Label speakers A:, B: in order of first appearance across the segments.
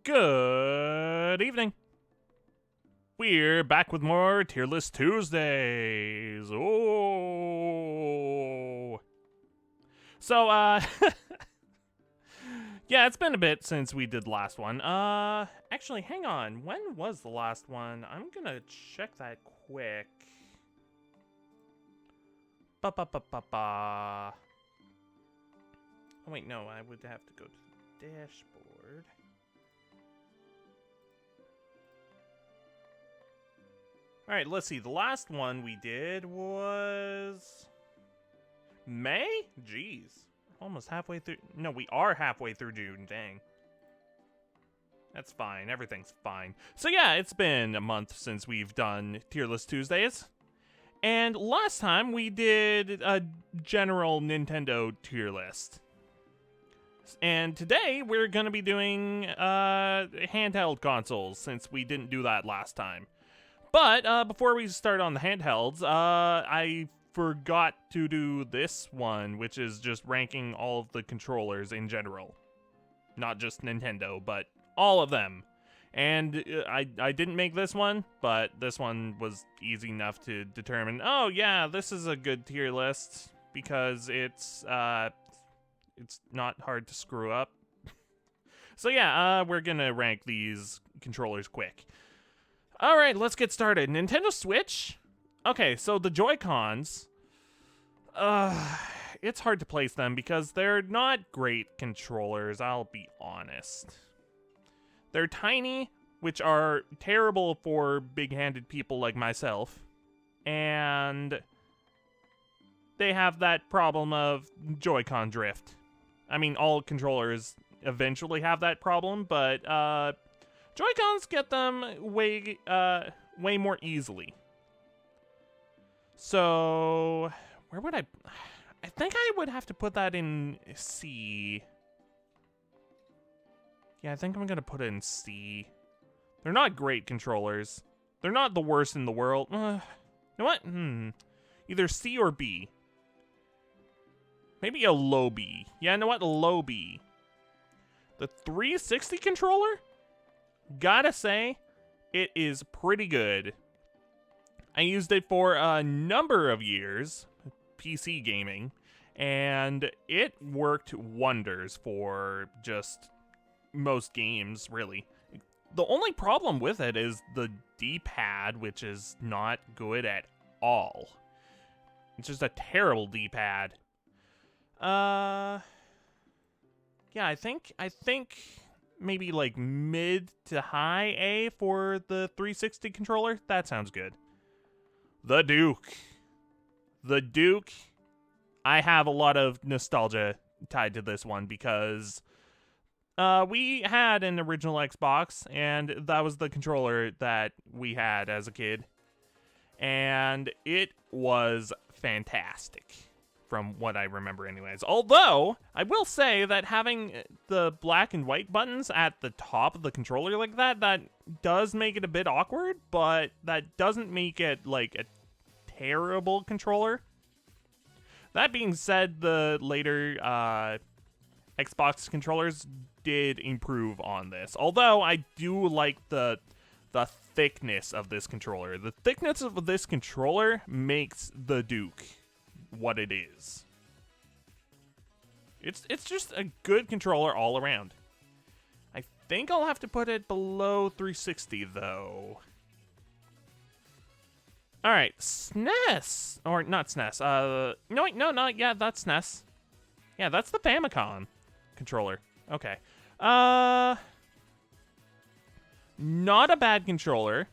A: Good evening. We're back with more Tierlist Tuesdays. Oh. So, yeah, it's been a bit since we did the last one. Actually, hang on. When was the last one? I'm gonna check that quick. Ba-ba-ba-ba-ba. Oh, wait, no, I would have to go to the dashboard. Alright, let's see. The last one we did was May? Jeez. Almost halfway through. No, we are halfway through June. Dang. That's fine. Everything's fine. So yeah, it's been a month since we've done Tierlist Tuesdays. And last time we did a general Nintendo tier list. And today we're going to be doing handheld consoles since we didn't do that last time. But before we start on the handhelds, I forgot to do this one, which is just ranking all of the controllers in general. Not just Nintendo, but all of them. And I didn't make this one, but this one was easy enough to determine, oh yeah, this is a good tier list because it's not hard to screw up. So yeah, we're gonna rank these controllers quick. Alright, let's get started. Nintendo Switch? Okay, so the Joy-Cons, it's hard to place them because they're not great controllers, I'll be honest. They're tiny, which are terrible for big-handed people like myself, and they have that problem of Joy-Con drift. I mean, all controllers eventually have that problem, but Joy-Cons get them way more easily. So, where would I think I would have to put that in C. Yeah, I think I'm gonna put it in C. They're not great controllers. They're not the worst in the world. You know what? Either C or B. Maybe a low B. Yeah, you know what? A low B. The 360 controller? Gotta say, it is pretty good. I used it for a number of years, PC gaming, and it worked wonders for just most games, really. The only problem with it is the D-pad, which is not good at all. It's just a terrible D-pad. Yeah, I think maybe like mid to high A for the 360 controller. That sounds good. The Duke. The Duke. I have a lot of nostalgia tied to this one because we had an original Xbox, and that was the controller that we had as a kid. And it was fantastic, from what I remember anyways. Although, I will say that having the black and white buttons at the top of the controller like that does make it a bit awkward, but that doesn't make it, like, a terrible controller. That being said, the later Xbox controllers did improve on this. Although, I do like the thickness of this controller. The thickness of this controller makes the Duke what it is. It's just a good controller all around. I think I'll have to put it below 360 though. All right, SNES or not SNES. No, wait, no, yeah, that's SNES. Yeah, that's the Famicom controller. Okay. Not a bad controller.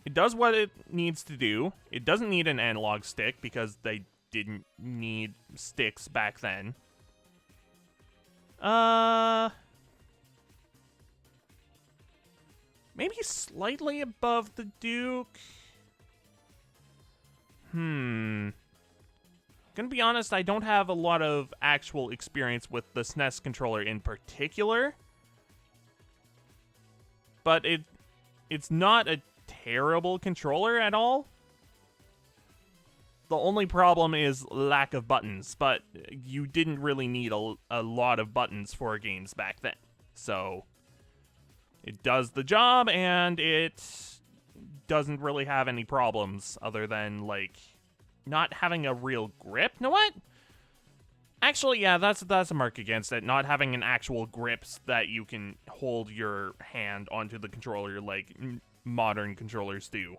A: It does what it needs to do. It doesn't need an analog stick because they didn't need sticks back then. Maybe slightly above the Duke. Gonna be honest, I don't have a lot of actual experience with the SNES controller in particular. But it's not a terrible controller at all. The only problem is lack of buttons, but you didn't really need a lot of buttons for games back then. So, It does the job, and it doesn't really have any problems other than, like, not having a real grip. You know what? Actually, yeah, that's a mark against it. Not having an actual grip that you can hold your hand onto the controller like modern controllers do.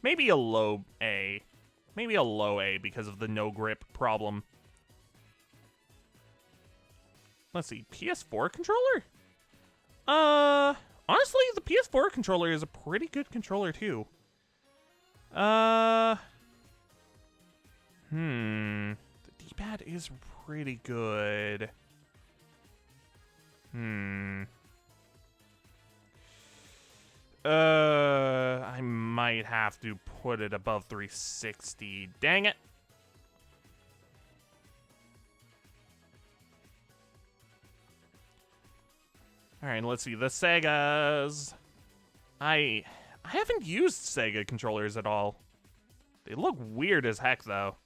A: Maybe a low A. Maybe a low A because of the no grip problem. Let's see, PS4 controller? Honestly, the PS4 controller is a pretty good controller too. The D-pad is pretty good. I might have to put it above 360. Dang it. All right, let's see the Segas. I haven't used Sega controllers at all. They look weird as heck, though.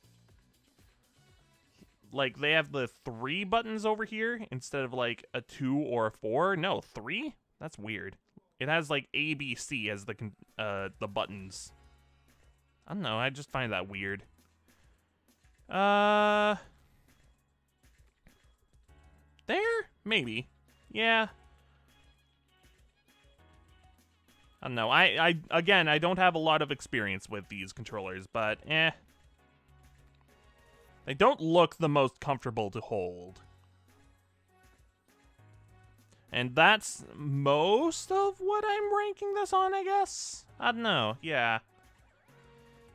A: Like, they have the 3 buttons over here instead of, like, a 2 or a 4. No, 3? That's weird. It has, like, A, B, C as the buttons. I don't know, I just find that weird. There? Maybe. Yeah. I don't know. Again, I don't have a lot of experience with these controllers, but eh. They don't look the most comfortable to hold. And that's most of what I'm ranking this on, I guess? I don't know, yeah.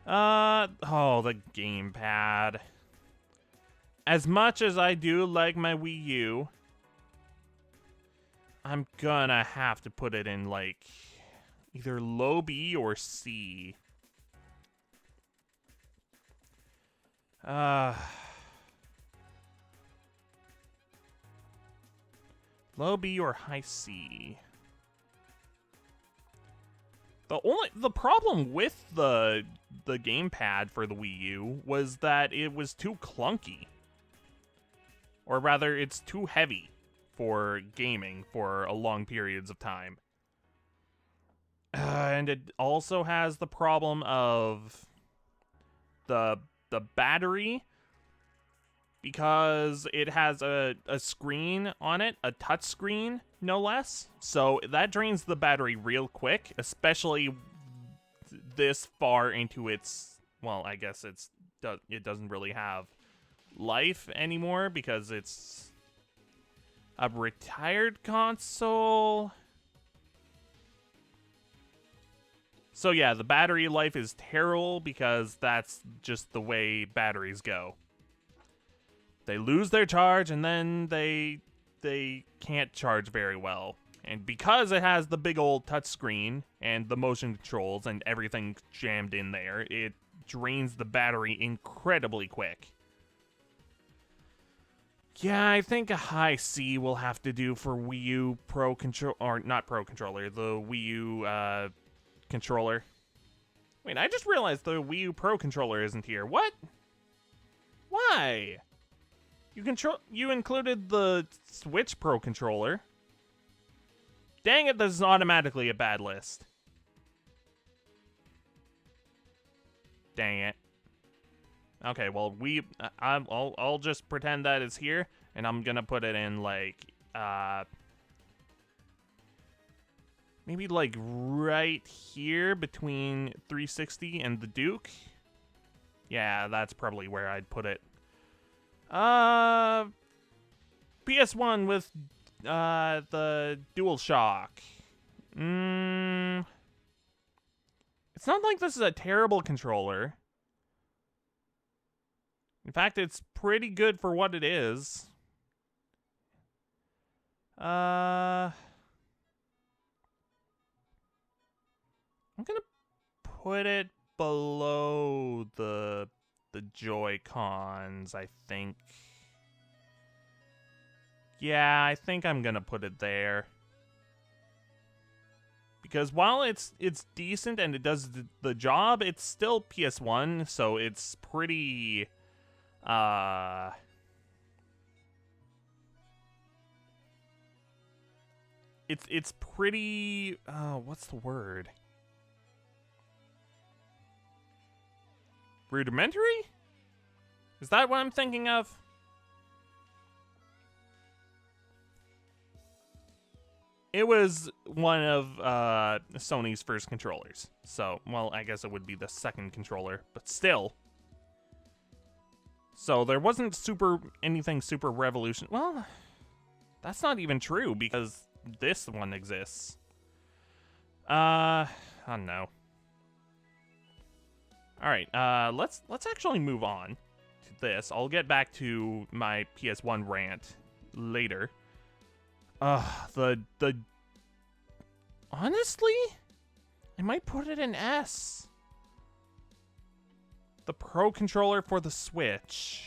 A: Oh, the gamepad. As much as I do like my Wii U, I'm gonna have to put it in, like, either low B or C. Low B or high C. The problem with the gamepad for the Wii U was that it was too clunky. Or rather, it's too heavy for gaming for long periods of time. And it also has the problem of the battery, because it has a screen on it, a touch screen, no less. So that drains the battery real quick, especially this far into its, well, I guess it doesn't really have life anymore because it's a retired console. So yeah, the battery life is terrible because that's just the way batteries go. They lose their charge and then they can't charge very well. And because it has the big old touchscreen and the motion controls and everything jammed in there, it drains the battery incredibly quick. Yeah, I think a high C will have to do for Wii U Pro Controller, or not Pro Controller, the Wii U controller. Wait, I just realized the Wii U Pro Controller isn't here. What? Why? You included the Switch Pro Controller. Dang it, this is automatically a bad list. Dang it. Okay, well, I'll just pretend that it's here, and I'm gonna put it in, like, maybe, like, right here between 360 and the Duke. Yeah, that's probably where I'd put it. PS1 with, the DualShock. It's not like this is a terrible controller. In fact, it's pretty good for what it is. I'm gonna put it below the Joy-Cons, I think. Yeah, I think I'm gonna put it there. because while it's decent and it does the job, it's still PS1, so it's pretty it's pretty what's the word? Rudimentary? Is that what I'm thinking of? It was one of Sony's first controllers. So, well, I guess it would be the second controller, but still. So there wasn't anything super revolution. Well, that's not even true because this one exists. I don't know. All right, let's actually move on to this. I'll get back to my PS1 rant later. Honestly, I might put it in S. The Pro Controller for the Switch.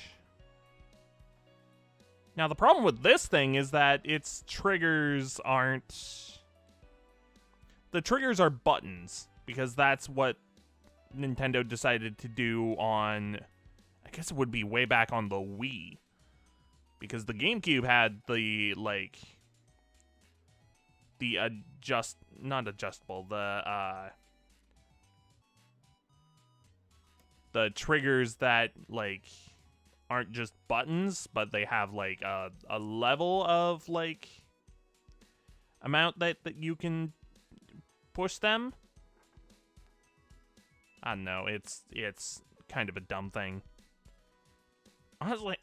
A: Now, the problem with this thing is that its triggers aren't... The triggers are buttons, because that's what Nintendo decided to do on... I guess it would be way back on the Wii. Because the GameCube had the, like... The not adjustable, the triggers that, like, aren't just buttons, but they have, like, a level of, like, amount that you can push them. I don't know, it's kind of a dumb thing.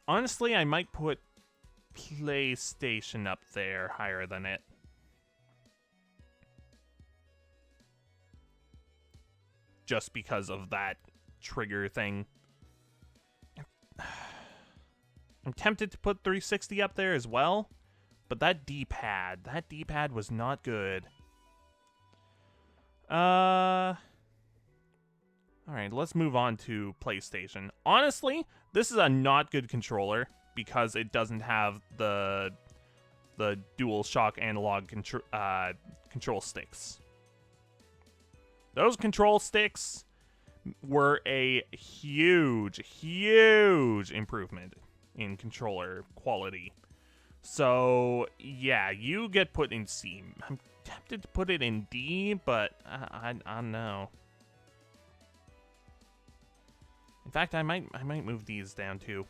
A: Honestly, I might put PlayStation up there higher than it. Just because of that trigger thing. I'm tempted to put 360 up there as well, but that D-pad was not good. Alright, let's move on to PlayStation. Honestly, this is a not good controller because it doesn't have the DualShock analog control sticks. Those control sticks were a huge improvement in controller quality. So, yeah, you get put in C. I'm tempted to put it in D, but I don't know. In fact, I might move these down too.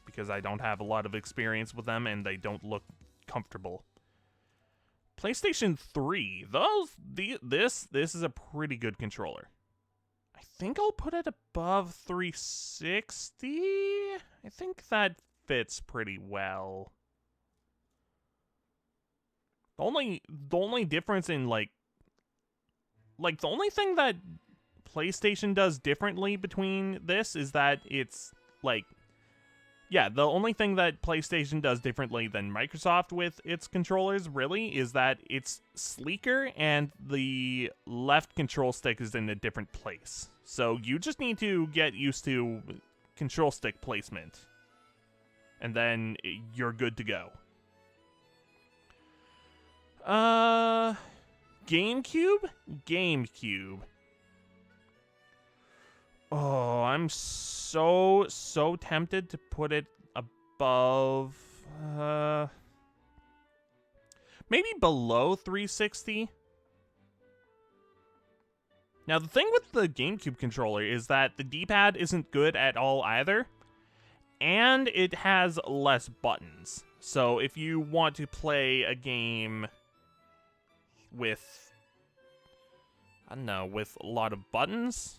A: Because I don't have a lot of experience with them and they don't look comfortable. PlayStation 3, this is a pretty good controller. I think I'll put it above 360. I think that fits pretty well. The only difference in like the only thing that PlayStation does differently between this is that it's like, yeah, the only thing that PlayStation does differently than Microsoft with its controllers, really, is that it's sleeker and the left control stick is in a different place. So you just need to get used to control stick placement. And then you're good to go. GameCube? Oh, I'm so tempted to put it above, maybe below 360. Now, the thing with the GameCube controller is that the D-pad isn't good at all either, and it has less buttons. So if you want to play a game with, I don't know, with a lot of buttons...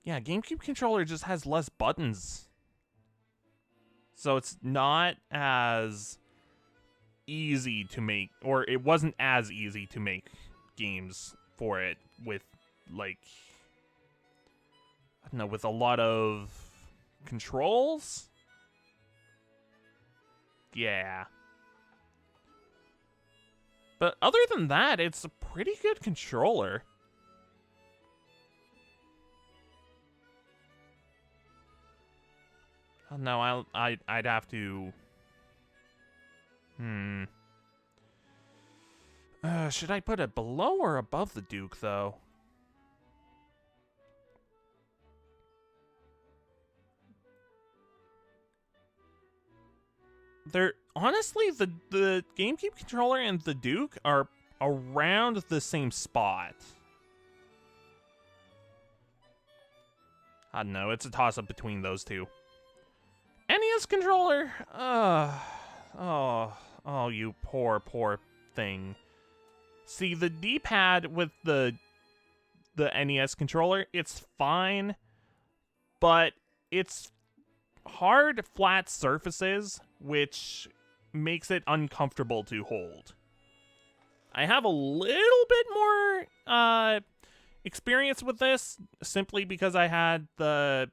A: Yeah, GameCube controller just has less buttons. So it's not as easy to make, or it wasn't as easy to make games for it with, like, I don't know, with a lot of controls? Yeah. But other than that, it's a pretty good controller. Oh, no, I'd have to... should I put it below or above the Duke, though? They're honestly, the GameCube controller and the Duke are around the same spot. I don't know, it's a toss-up between those two. NES controller? Oh, you poor thing. See, the D-pad with the NES controller, it's fine, but it's hard, flat surfaces, which makes it uncomfortable to hold. I have a little bit more experience with this, simply because I had the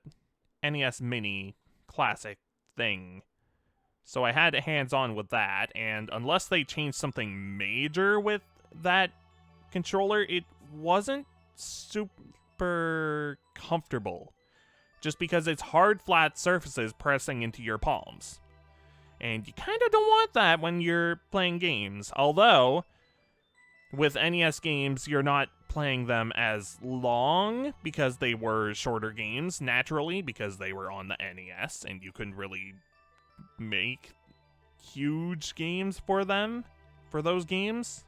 A: NES Mini Classic thing. So I had hands-on with that, and unless they changed something major with that controller, it wasn't super comfortable. Just because it's hard, flat surfaces pressing into your palms. And you kind of don't want that when you're playing games. Although, with NES games, you're not playing them as long because they were shorter games, naturally, because they were on the NES, and you couldn't really make huge games for them, for those games.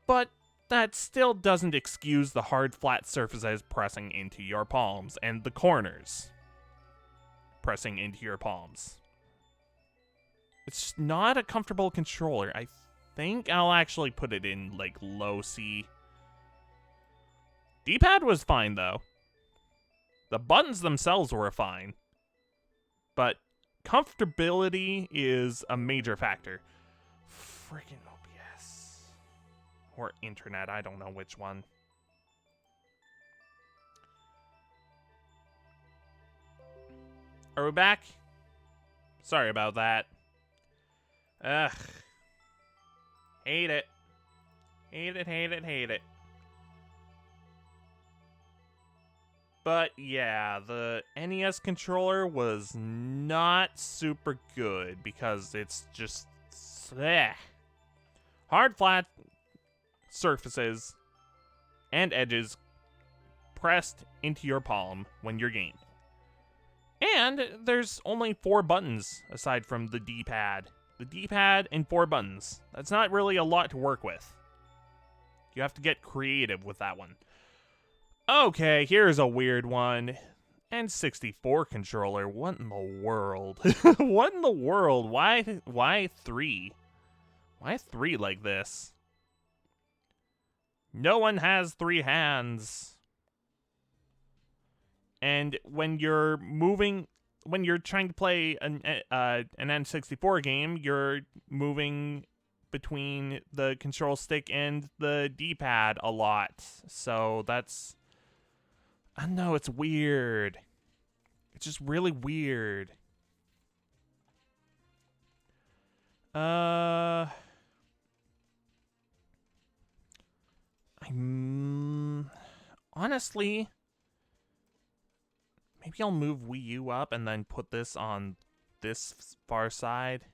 A: But that still doesn't excuse the hard, flat surfaces pressing into your palms and the corners pressing into your palms. It's not a comfortable controller. I think I'll actually put it in, like, low C. D-pad was fine, though. The buttons themselves were fine. But comfortability is a major factor. Freaking OBS. Or internet, I don't know which one. Are we back? Sorry about that. Ugh. Hate it. Hate it, hate it, hate it. But yeah, the NES controller was not super good because it's just hard, flat surfaces and edges pressed into your palm when you're gaming. And there's only 4 buttons aside from the D-pad. The D-pad and 4 buttons. That's not really a lot to work with. You have to get creative with that one. Okay, here's a weird one. N64 controller. What in the world? What in the world? Why 3? Why 3 like this? No one has 3 hands. And when you're trying to play an N64 game, you're moving between the control stick and the D-pad a lot. So that's... I don't know, it's weird. It's just really weird. Honestly, maybe I'll move Wii U up and then put this on this far side.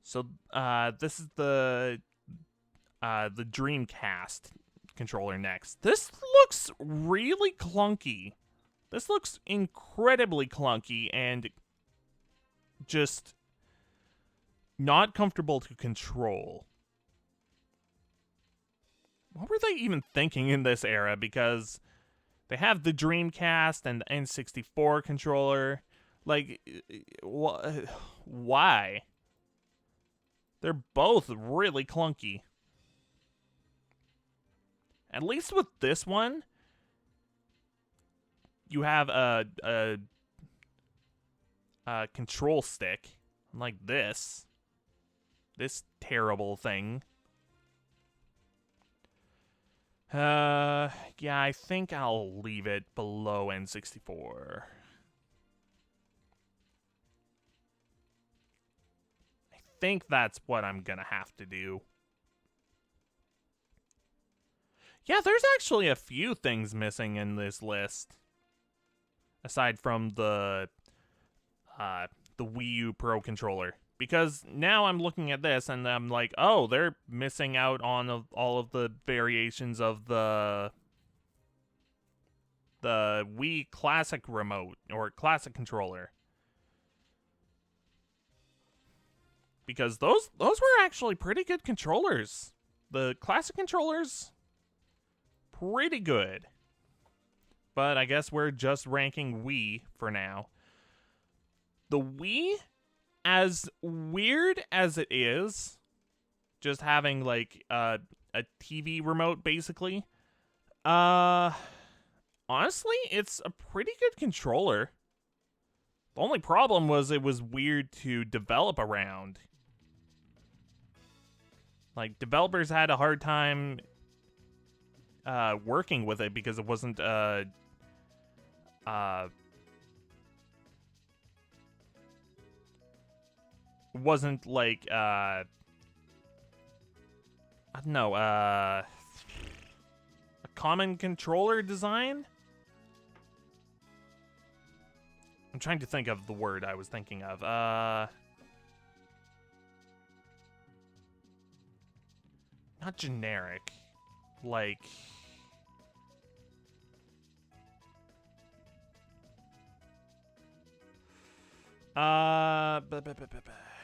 A: So, this is the Dreamcast controller next. This looks really clunky. This looks incredibly clunky and just not comfortable to control. What were they even thinking in this era? Because they have the Dreamcast and the N64 controller. Like, why? They're both really clunky. At least with this one, you have a control stick, like this terrible thing. Yeah, I think I'll leave it below N64. think that's what I'm gonna have to do. Yeah, there's actually a few things missing in this list. Aside from the Wii U Pro controller. Because now I'm looking at this and I'm like, oh, they're missing out on all of the variations of the Wii Classic remote or Classic controller. Because those were actually pretty good controllers. The Classic controllers, pretty good. But I guess we're just ranking Wii for now. The Wii, as weird as it is, just having like a TV remote basically, honestly, it's a pretty good controller. The only problem was it was weird to develop around. Like, developers had a hard time working with it because it wasn't like I don't know, a common controller design? I'm trying to think of the word I was thinking of. Not generic. Like,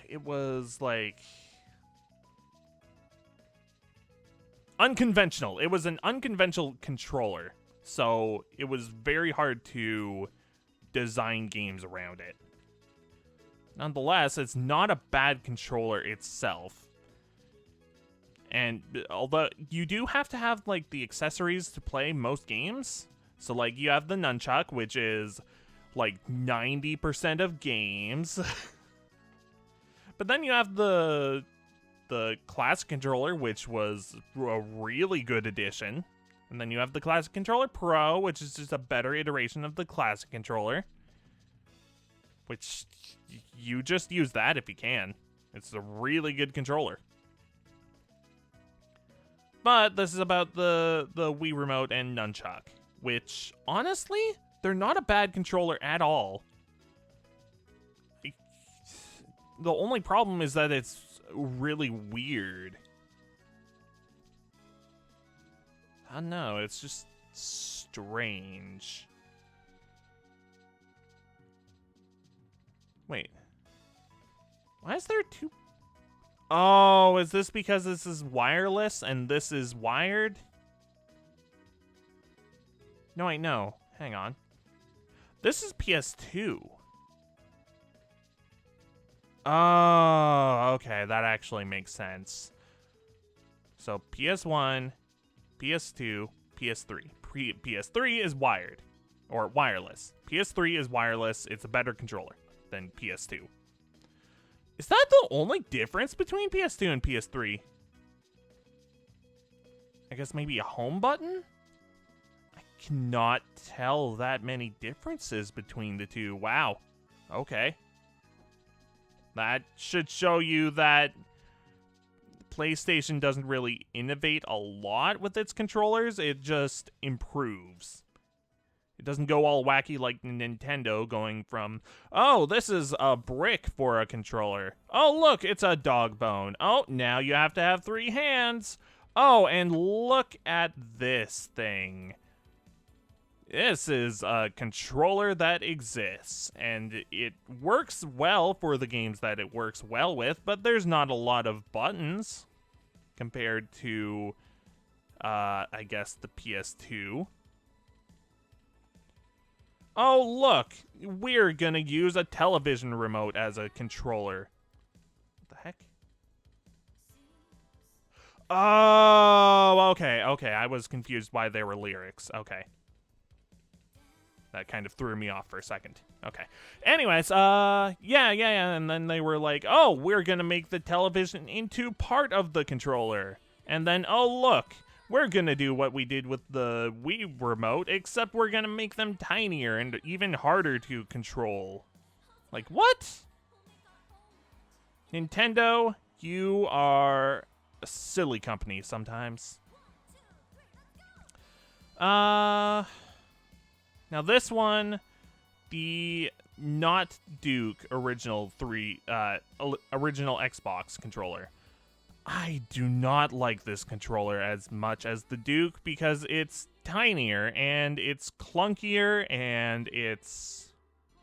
A: it was like unconventional. It was an unconventional controller, so it was very hard to design games around it. Nonetheless, it's not a bad controller itself. And although you do have to have like the accessories to play most games, so like you have the nunchuck, which is like 90% of games. But then you have the Classic controller, which was a really good addition. And then you have the Classic Controller Pro, which is just a better iteration of the Classic controller. Which, you just use that if you can. It's a really good controller. But this is about the Wii Remote and Nunchuck, which, honestly, they're not a bad controller at all. The only problem is that it's really weird. I don't know, it's just strange. Wait. Why is there two? Oh, is this because this is wireless and this is wired? No, wait, no. Hang on. This is PS2. Oh, okay, that actually makes sense. So PS1, PS2, PS3. PS3 is wired, or wireless. PS3 is wireless. It's a better controller than PS2. Is that the only difference between PS2 and PS3? I guess maybe a home button? I cannot tell that many differences between the two. Wow. Okay. That should show you that PlayStation doesn't really innovate a lot with its controllers. It just improves. It doesn't go all wacky like Nintendo, going from, oh, this is a brick for a controller. Oh, look, it's a dog bone. Oh, now you have to have 3 hands. Oh, and look at this thing. This is a controller that exists, and it works well for the games that it works well with, but there's not a lot of buttons compared to, I guess, the PS2. Oh, look, we're gonna use a television remote as a controller. What the heck? Oh, okay, I was confused why there were lyrics. Okay. That kind of threw me off for a second. Okay. Anyways, yeah, and then they were like, oh, we're gonna make the television into part of the controller. And then, oh, look, we're gonna do what we did with the Wii remote, except we're gonna make them tinier and even harder to control. Like, what? Nintendo, you are a silly company sometimes. Now this one, the not Duke original original Xbox controller. I do not like this controller as much as the Duke because it's tinier and it's clunkier and it's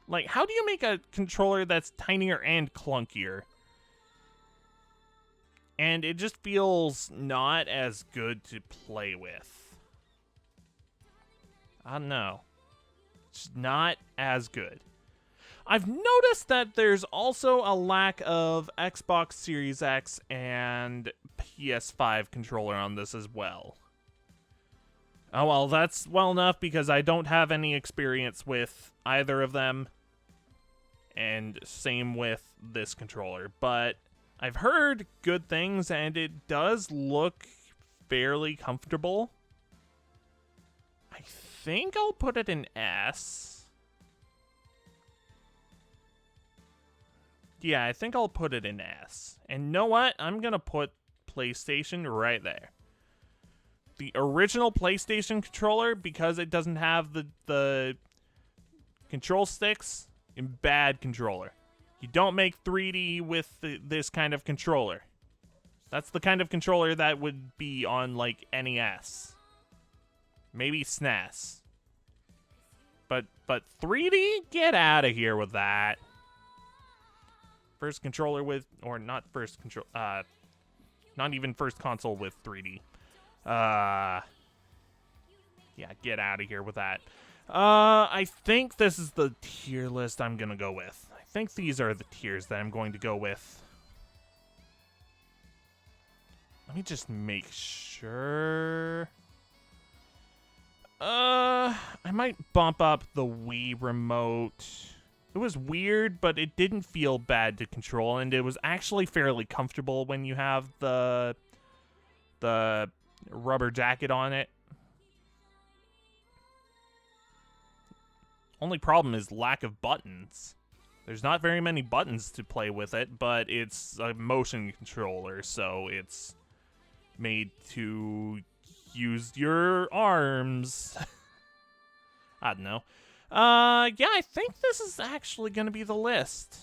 A: like, how do you make a controller that's tinier and clunkier? And it just feels not as good to play with. I don't know. It's not as good. I've noticed that there's also a lack of Xbox Series X and PS5 controller on this as well. Oh well, that's well enough because I don't have any experience with either of them. And same with this controller. But I've heard good things and it does look fairly comfortable. I think I'll put it in S. Yeah, I think I'll put it in S. And know what? I'm going to put PlayStation right there. The original PlayStation controller, because it doesn't have the control sticks, a bad controller. You don't make 3D with this kind of controller. That's the kind of controller that would be on, like, NES. Maybe SNES. But 3D? Get out of here with that. First controller with, or not first control, not even first console with 3D. Yeah, get out of here with that. I think this is the tier list I'm gonna go with. I think these are the tiers that I'm going to go with. Let me just make sure. I might bump up the Wii remote. It was weird, but it didn't feel bad to control, and it was actually fairly comfortable when you have the rubber jacket on it. Only problem is lack of buttons. There's not very many buttons to play with it, but it's a motion controller, so it's made to use your arms. I don't know. Yeah, I think this is actually going to be the list.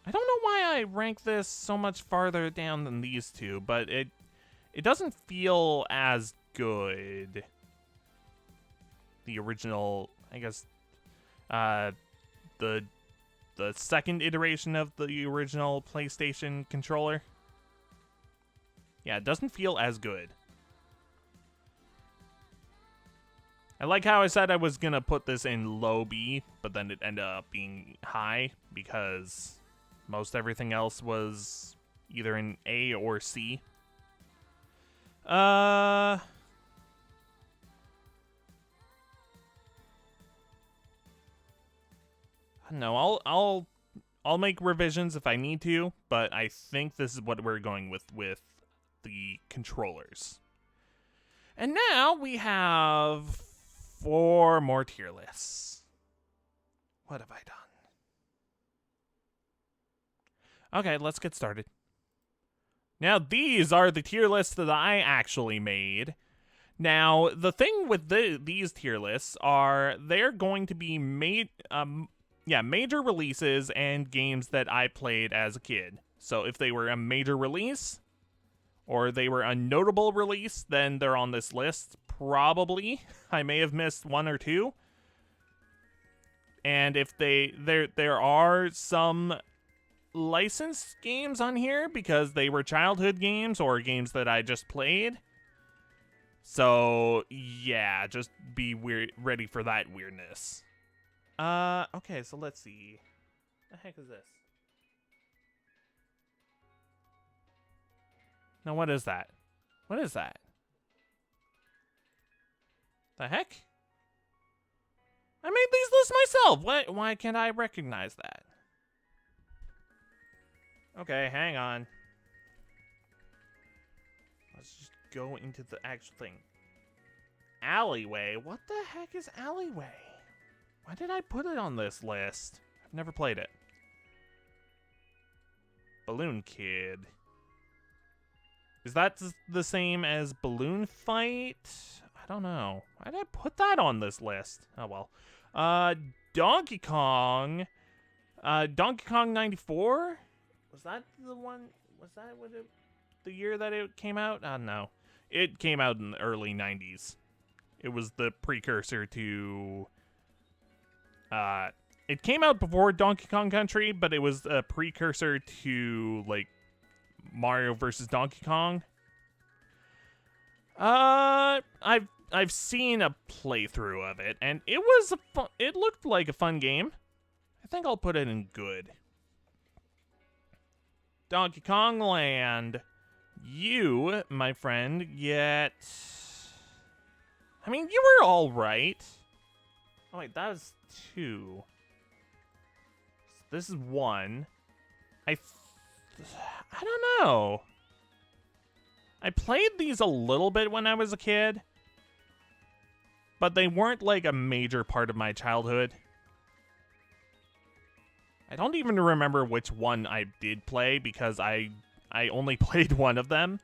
A: I don't know why I rank this so much farther down than these two, but it doesn't feel as good. The original, I guess, the second iteration of the original PlayStation controller. Yeah, it doesn't feel as good. I like how I said I was gonna put this in low B, but then it ended up being high because most everything else was either in A or C. I don't know. I'll make revisions if I need to, but I think this is what we're going with the controllers. And now we have 4 more tier lists. What have I done? Okay, let's get started. Now, these are the tier lists that I actually made. Now, the thing with these tier lists are they're going to be major releases and games that I played as a kid. So if they were a major release or they were a notable release, then they're on this list. Probably. I may have missed 1 or 2. And if there are some licensed games on here because they were childhood games or games that I just played. So, yeah, just be ready for that weirdness. Okay, so let's see. The heck is this? Now, what is that? What is that? The heck? I made these lists myself. Why can't I recognize that? Okay, hang on. Let's just go into the actual thing. Alleyway. What the heck is Alleyway? Why did I put it on this list? I've never played it. Balloon Kid. Is that the same as Balloon Fight? I don't know. Why did I put that on this list? Oh well. Donkey Kong. Donkey Kong 94? Was that the one? Was that the year that it came out? I don't know. It came out in the early 90s. It was the precursor to... it came out before Donkey Kong Country, but it was a precursor to, like, Mario vs. Donkey Kong. I've seen a playthrough of it, and it was it looked like a fun game. I think I'll put it in good. Donkey Kong Land. You, my friend, get... I mean, you were alright. Oh wait, that was 2. This is 1. I don't know. I played these a little bit when I was a kid, but they weren't like a major part of my childhood. I don't even remember which one I did play because I only played one of them.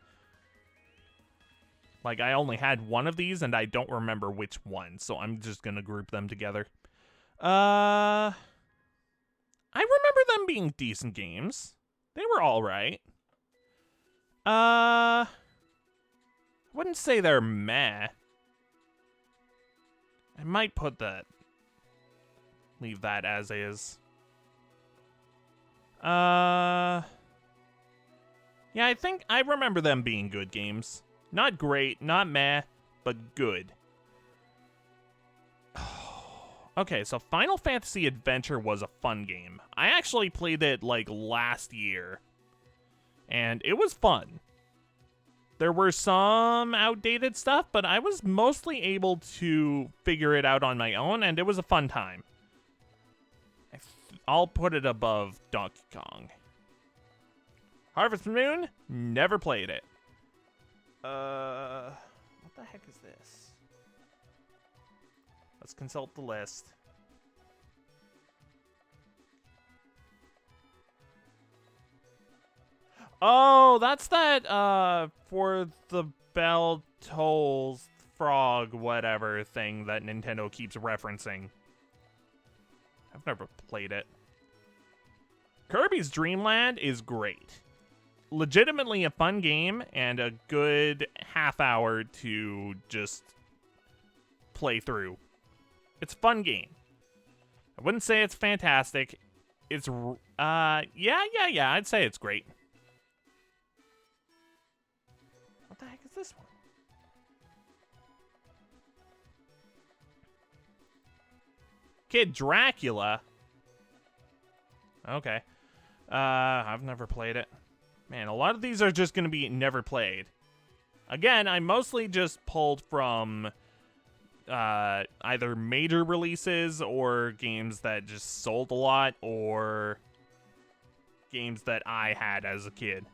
A: Like, I only had one of these and I don't remember which one, so I'm just gonna group them together. I remember them being decent games. They were alright. I wouldn't say they're meh. I might put that... leave that as is. Yeah, I think I remember them being good games. Not great, not meh, but good. Okay, so Final Fantasy Adventure was a fun game. I actually played it, like, last year. And it was fun. There were some outdated stuff, but I was mostly able to figure it out on my own, and it was a fun time. I'll put it above Donkey Kong. Harvest Moon, never played it. What the heck is this? Let's consult the list. Oh, that's that, for the bell tolls frog whatever thing that Nintendo keeps referencing. I've never played it. Kirby's Dream Land is great. Legitimately a fun game and a good half hour to just play through. It's a fun game. I wouldn't say it's fantastic. It's, yeah, I'd say it's great. What the heck is this one? Kid Dracula? Okay. I've never played it. Man, a lot of these are just going to be never played. Again, I mostly just pulled from either major releases or games that just sold a lot or games that I had as a kid.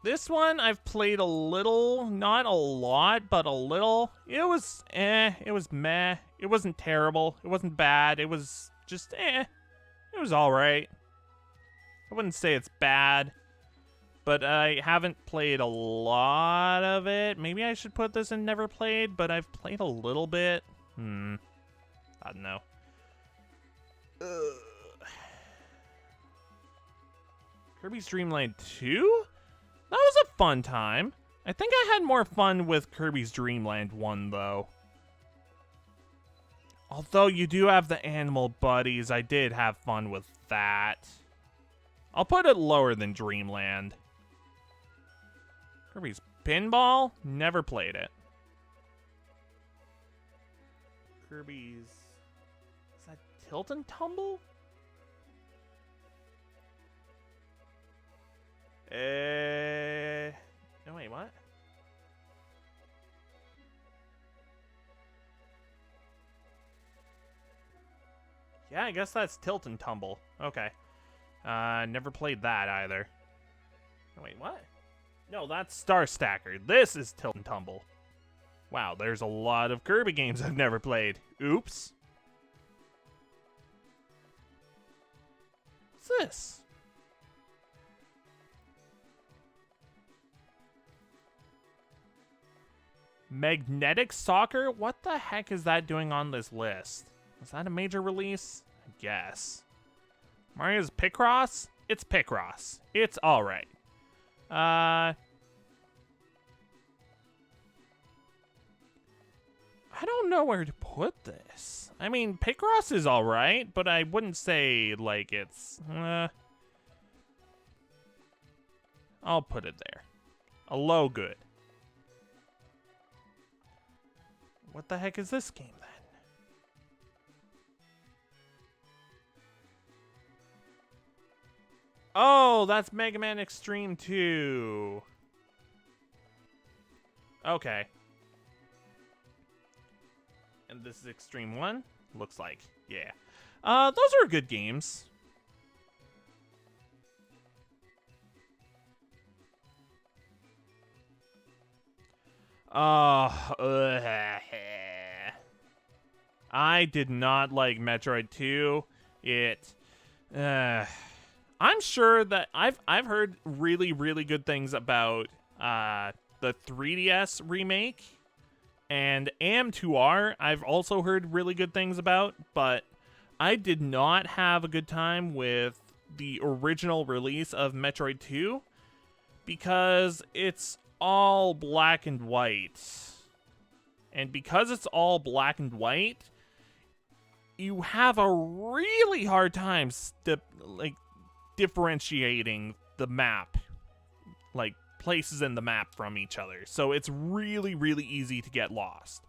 A: This one I've played a little, not a lot, but a little. It was it was meh. It wasn't terrible. It wasn't bad. It was just It was alright. I wouldn't say it's bad, but I haven't played a lot of it. Maybe I should put this in never played, but I've played a little bit. I don't know. Kirby's Dream Land 2? That was a fun time. I think I had more fun with Kirby's Dream Land 1, though. Although you do have the animal buddies, I did have fun with that. I'll put it lower than Dreamland. Kirby's Pinball? Never played it. Kirby's... Is that Tilt and Tumble? No, wait, what? Yeah, I guess that's Tilt and Tumble. Okay. Never played that either. Wait, what? No, that's Star Stacker. This is Tilt and Tumble. Wow, there's a lot of Kirby games I've never played. Oops. What's this? Magnetic Soccer? What the heck is that doing on this list? Is that a major release? I guess. Mario's Picross? It's Picross. It's alright. I don't know where to put this. I mean, Picross is alright, but I wouldn't say, like, it's... I'll put it there. A low good. What the heck is this game, then? Oh, that's Mega Man Extreme 2. Okay. And this is Extreme 1? Looks like. Yeah. Those are good games. I did not like Metroid 2. I'm sure that I've heard really, really good things about the 3DS remake. And AM2R, I've also heard really good things about, but I did not have a good time with the original release of Metroid 2 because it's all black and white. And because it's all black and white, you have a really hard time differentiating the map, like places in the map from each other. So it's really, really easy to get lost.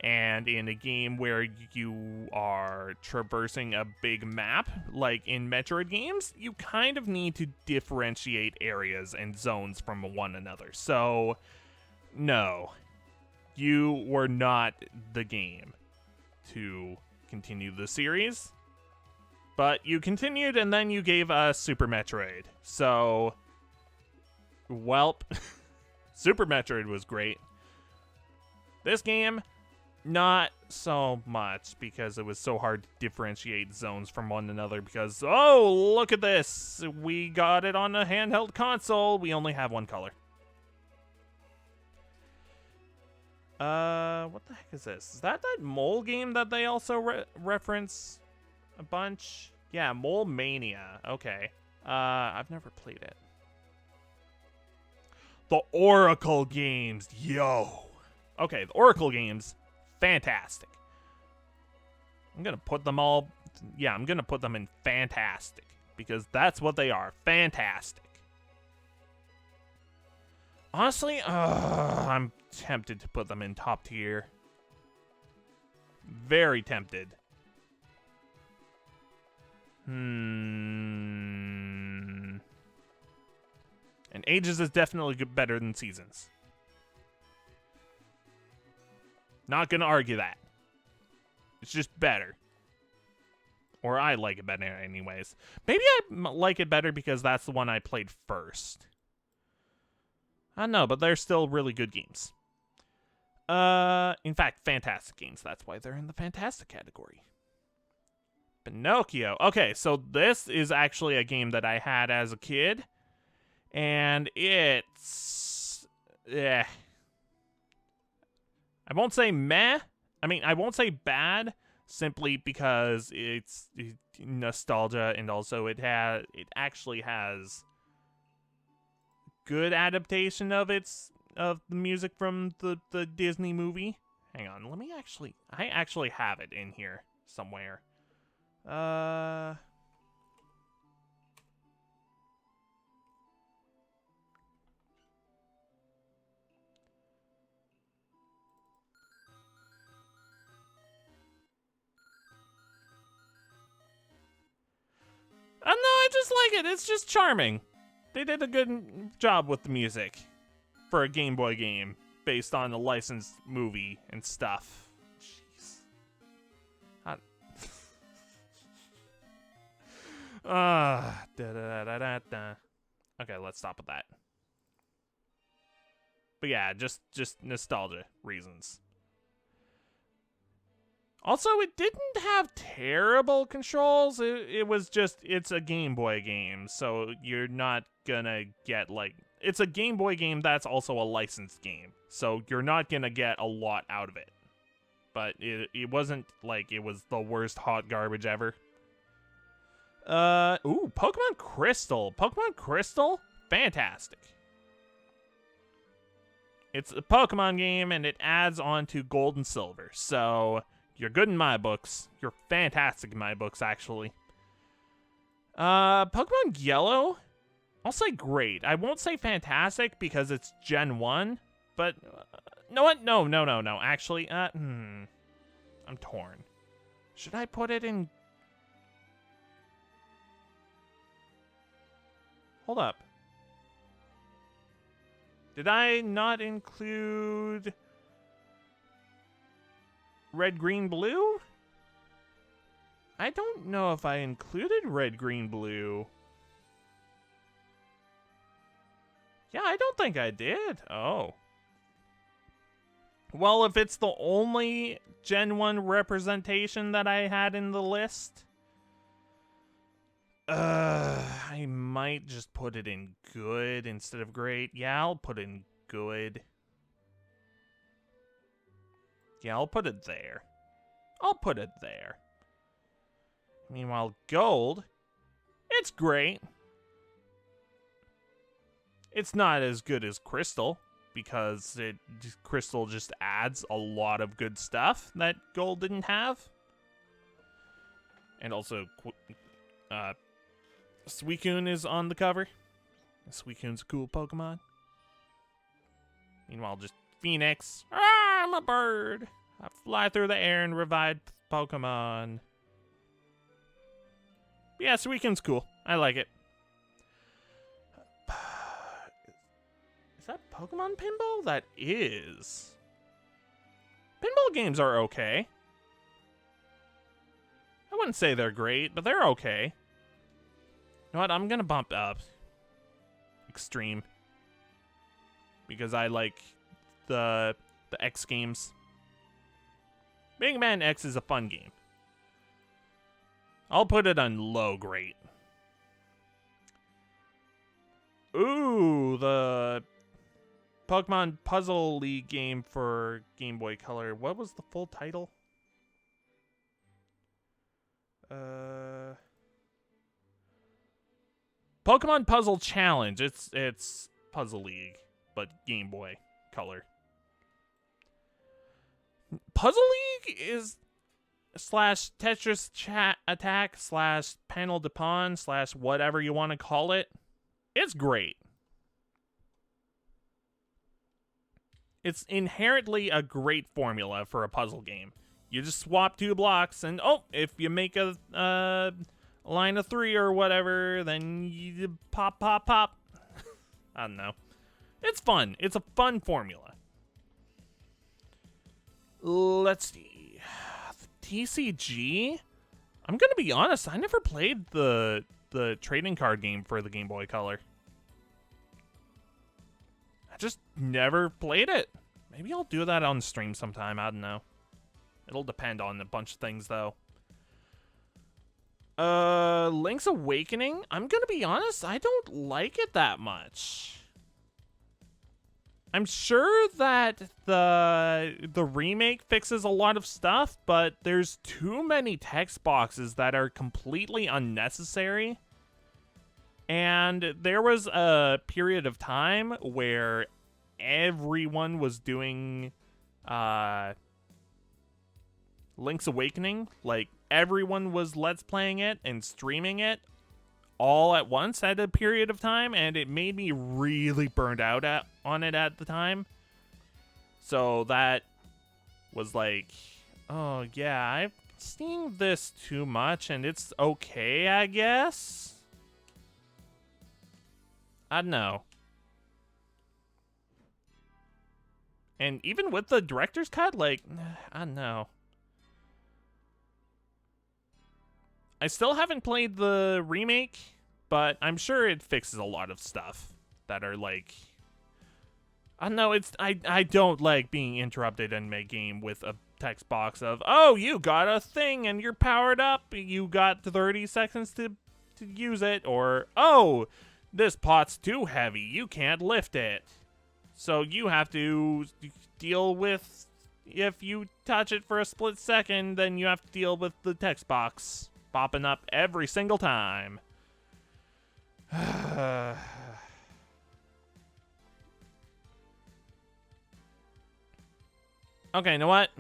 A: And in a game where you are traversing a big map, like in Metroid games, you kind of need to differentiate areas and zones from one another. So, no, you were not the game to continue the series. But you continued, and then you gave us Super Metroid. So, welp, Super Metroid was great. This game, not so much, because it was so hard to differentiate zones from one another, because, oh, look at this! We got it on a handheld console, we only have one color. What the heck is this? Is that mole game that they also reference a bunch? Yeah, Mole Mania, okay. I've never played it. The Oracle games, yo! Okay, the Oracle games, fantastic. I'm gonna put them all, yeah, I'm gonna put them in fantastic, because that's what they are, fantastic. Honestly, I'm tempted to put them in top tier. Very tempted. And Ages is definitely better than Seasons. Not gonna argue that. It's just better. Or I like it better anyways. Maybe I like it better because that's the one I played first. I don't know, but they're still really good games. In fact, fantastic games. That's why they're in the fantastic category. Pinocchio. Okay, so this is actually a game that I had as a kid. And it's... I won't say meh. I mean, I won't say bad, simply because it's nostalgia, and also it actually has good adaptation of the music from the Disney movie. Hang on, I actually have it in here somewhere. No, I just like it. It's just charming. They did a good job with the music for a Game Boy game based on a licensed movie and stuff. Jeez. Okay, let's stop with that. But yeah, just nostalgia reasons. Also, it didn't have terrible controls. It was just, it's a Game Boy game, so you're not gonna get, like, it's a Game Boy game that's also a licensed game, so you're not gonna get a lot out of it. But it wasn't like it was the worst hot garbage ever. Ooh, Pokemon Crystal. Pokemon Crystal? Fantastic. It's a Pokemon game, and it adds on to Gold and Silver, so you're good in my books. You're fantastic in my books, actually. Pokemon Yellow? I'll say great. I won't say fantastic because it's Gen 1, but... know what? No. Actually, I'm torn. Should I put it in... Hold up. Did I not include Red, Green, Blue? I don't know if I included Red, Green, Blue. Yeah, I don't think I did. Oh. Well, if it's the only Gen 1 representation that I had in the list, I might just put it in good instead of great. Yeah, I'll put it in good. Yeah, I'll put it there. I'll put it there. Meanwhile, gold, it's great. It's not as good as crystal, because crystal just adds a lot of good stuff that gold didn't have. And also, Suicune is on the cover. Suicune's a cool Pokemon. Meanwhile, just Phoenix. Ah, I'm a bird. I fly through the air and revive Pokemon. But yeah, Suicune's cool. I like it. Is that Pokemon Pinball? That is. Pinball games are okay. I wouldn't say they're great, but they're okay. You know what? I'm gonna bump up Extreme because I like the X games. Mega Man X is a fun game. I'll put it on low great. Ooh, the Pokemon Puzzle League game for Game Boy Color. What was the full title? Pokemon Puzzle Challenge. It's Puzzle League, but Game Boy Color. Puzzle League is / Tetris Chat Attack / Panel de Pon / whatever you want to call it. It's great. It's inherently a great formula for a puzzle game. You just swap 2 blocks, and if you make a line of 3 or whatever, then you pop. I don't know. It's fun. It's a fun formula. Let's see. The TCG? I'm gonna be honest, I never played the trading card game for the Game Boy Color. I just never played it. Maybe I'll do that on stream sometime. I don't know. It'll depend on a bunch of things, though. Link's Awakening? I'm gonna be honest, I don't like it that much. I'm sure that the remake fixes a lot of stuff, but there's too many text boxes that are completely unnecessary. And there was a period of time where everyone was doing Link's Awakening. Like, everyone was Let's Playing it and streaming it all at once at a period of time, and it made me really burned out on it at the time. So that was like, oh yeah, I've seen this too much, and it's okay, I guess? I don't know. And even with the director's cut, like, I don't know. I still haven't played the remake, but I'm sure it fixes a lot of stuff that are like, I don't know, I don't like being interrupted in my game with a text box of, oh, you got a thing and you're powered up, you got 30 seconds to use it, or, oh, this pot's too heavy, you can't lift it. So you have to deal with, if you touch it for a split second, then you have to deal with the text box popping up every single time. Okay, you know what?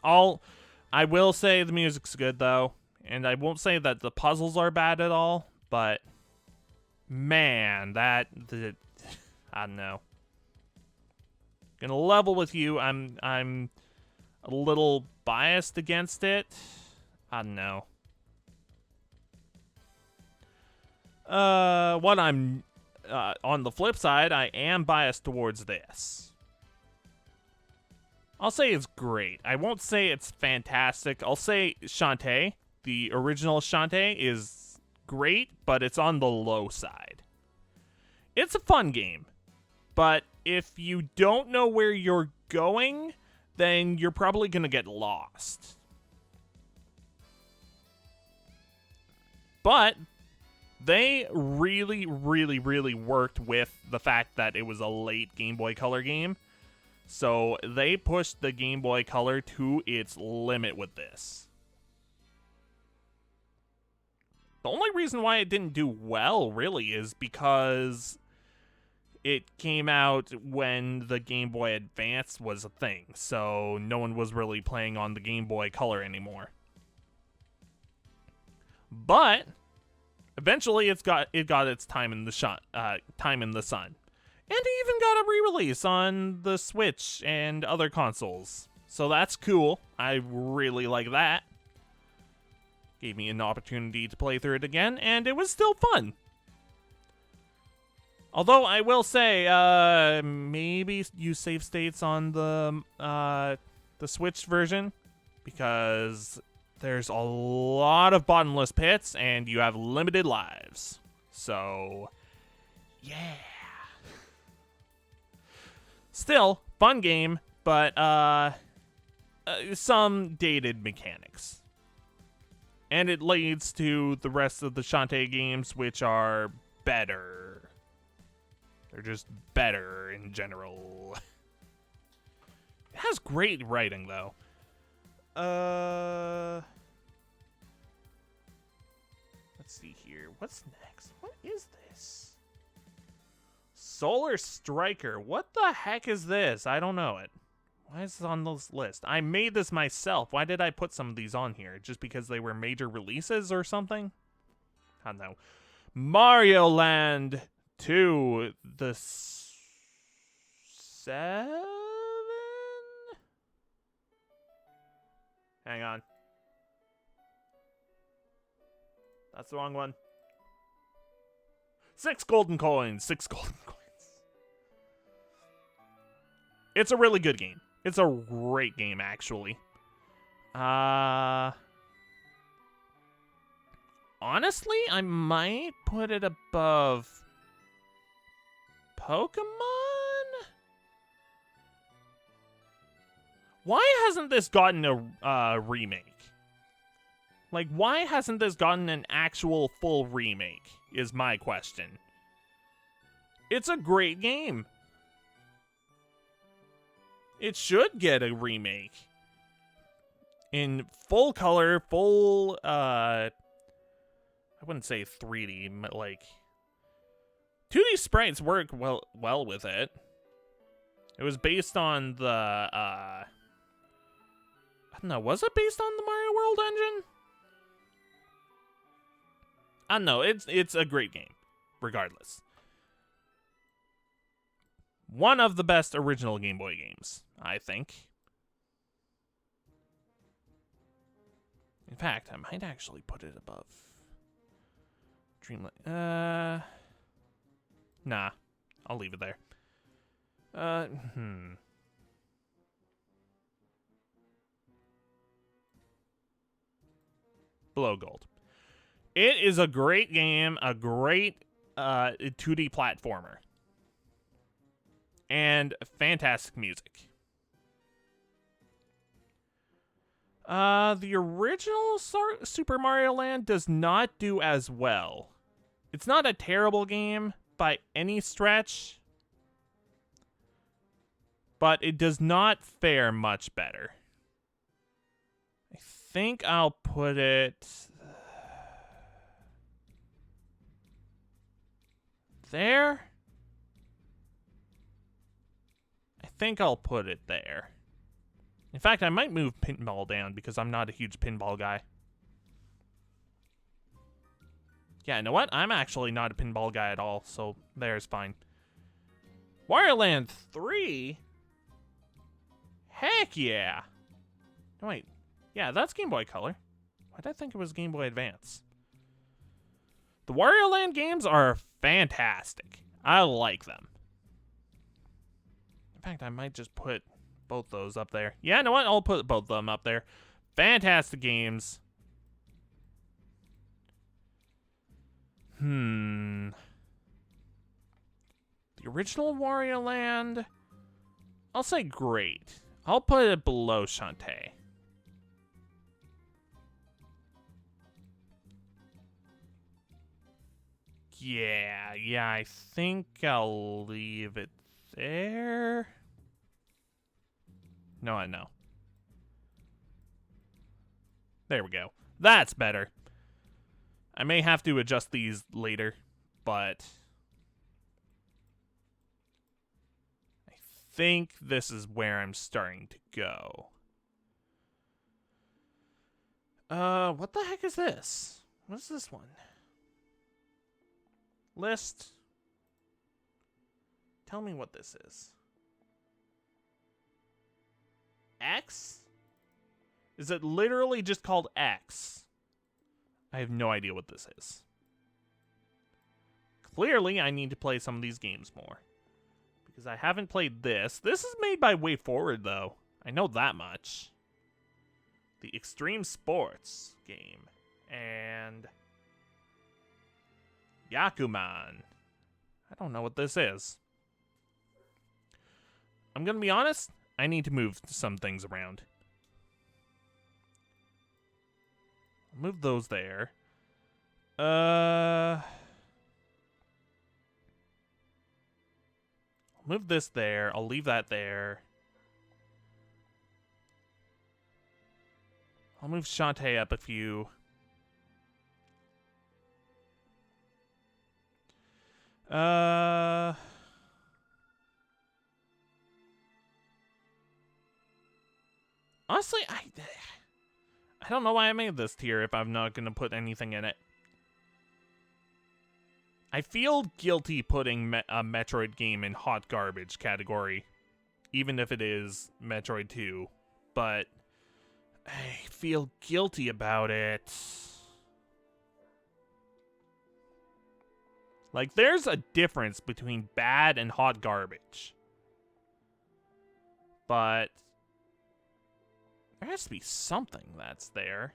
A: I will say the music's good, though. And I won't say that the puzzles are bad at all, but man, I don't know. Gonna level with you. I'm a little biased against it. I don't know. What I'm on the flip side, I am biased towards this. I'll say it's great. I won't say it's fantastic. I'll say Shantae, the original Shantae, is great, but it's on the low side. It's a fun game, but if you don't know where you're going, then you're probably gonna get lost. But they really, really, really worked with the fact that it was a late Game Boy Color game. So they pushed the Game Boy Color to its limit with this. The only reason why it didn't do well, really, is because it came out when the Game Boy Advance was a thing. So no one was really playing on the Game Boy Color anymore. But eventually it got its time in the sun. And it even got a re-release on the Switch and other consoles. So that's cool. I really like that. Gave me an opportunity to play through it again, and it was still fun. Although I will say, maybe use save states on the Switch version, because there's a lot of bottomless pits, and you have limited lives. So, yeah. Still, fun game, but some dated mechanics. And it leads to the rest of the Shantae games, which are better. They're just better in general. It has great writing, though. Let's see here. What's next? What is this? Solar Striker. What the heck is this? I don't know it. Why is it on this list? I made this myself. Why did I put some of these on here? Just because they were major releases or something? I don't know. Mario Land 2. The 7? Hang on. That's the wrong one. 6 golden coins. 6 golden coins. It's a really good game. It's a great game, actually. Honestly, I might put it above Pokemon? Why hasn't this gotten a remake? Like, why hasn't this gotten an actual full remake, is my question. It's a great game. It should get a remake. In full color, full, I wouldn't say 3D, but like, 2D sprites work well with it. It was based on the, I don't know, was it based on the Mario World engine? I don't know, it's a great game, regardless. One of the best original Game Boy games, I think. In fact, I might actually put it above Dreamland. Nah, I'll leave it there. Below gold. It is a great game, a great 2D platformer, and fantastic music. The original Super Mario Land does not do as well. It's not a terrible game by any stretch, but it does not fare much better. I think I'll put it there. I think I'll put it there. In fact, I might move pinball down because I'm not a huge pinball guy. Yeah, you know what? I'm actually not a pinball guy at all, so there's fine. Wario Land 3? Heck yeah! No, wait. Yeah, that's Game Boy Color. Why did I think it was Game Boy Advance? The Wario Land games are fantastic. I like them. In fact, I might just put both those up there. Yeah, you know what? I'll put both of them up there. Fantastic games. The original Wario Land, I'll say great. I'll put it below Shantae. Yeah, I think I'll leave it there. No, I know. There we go. That's better. I may have to adjust these later, but I think this is where I'm starting to go. What the heck is this? What is this one? List. Tell me what this is. X? Is it literally just called X? I have no idea what this is. Clearly, I need to play some of these games more. Because I haven't played this. This is made by WayForward, though. I know that much. The Extreme Sports game. And Yakuman. I don't know what this is. I'm gonna be honest, I need to move some things around. I'll move those there. I'll move this there. I'll leave that there. I'll move Shantae up a few. Honestly, I don't know why I made this tier if I'm not going to put anything in it. I feel guilty putting a Metroid game in hot garbage category, even if it is Metroid 2, but I feel guilty about it. Like, there's a difference between bad and hot garbage. But there has to be something that's there.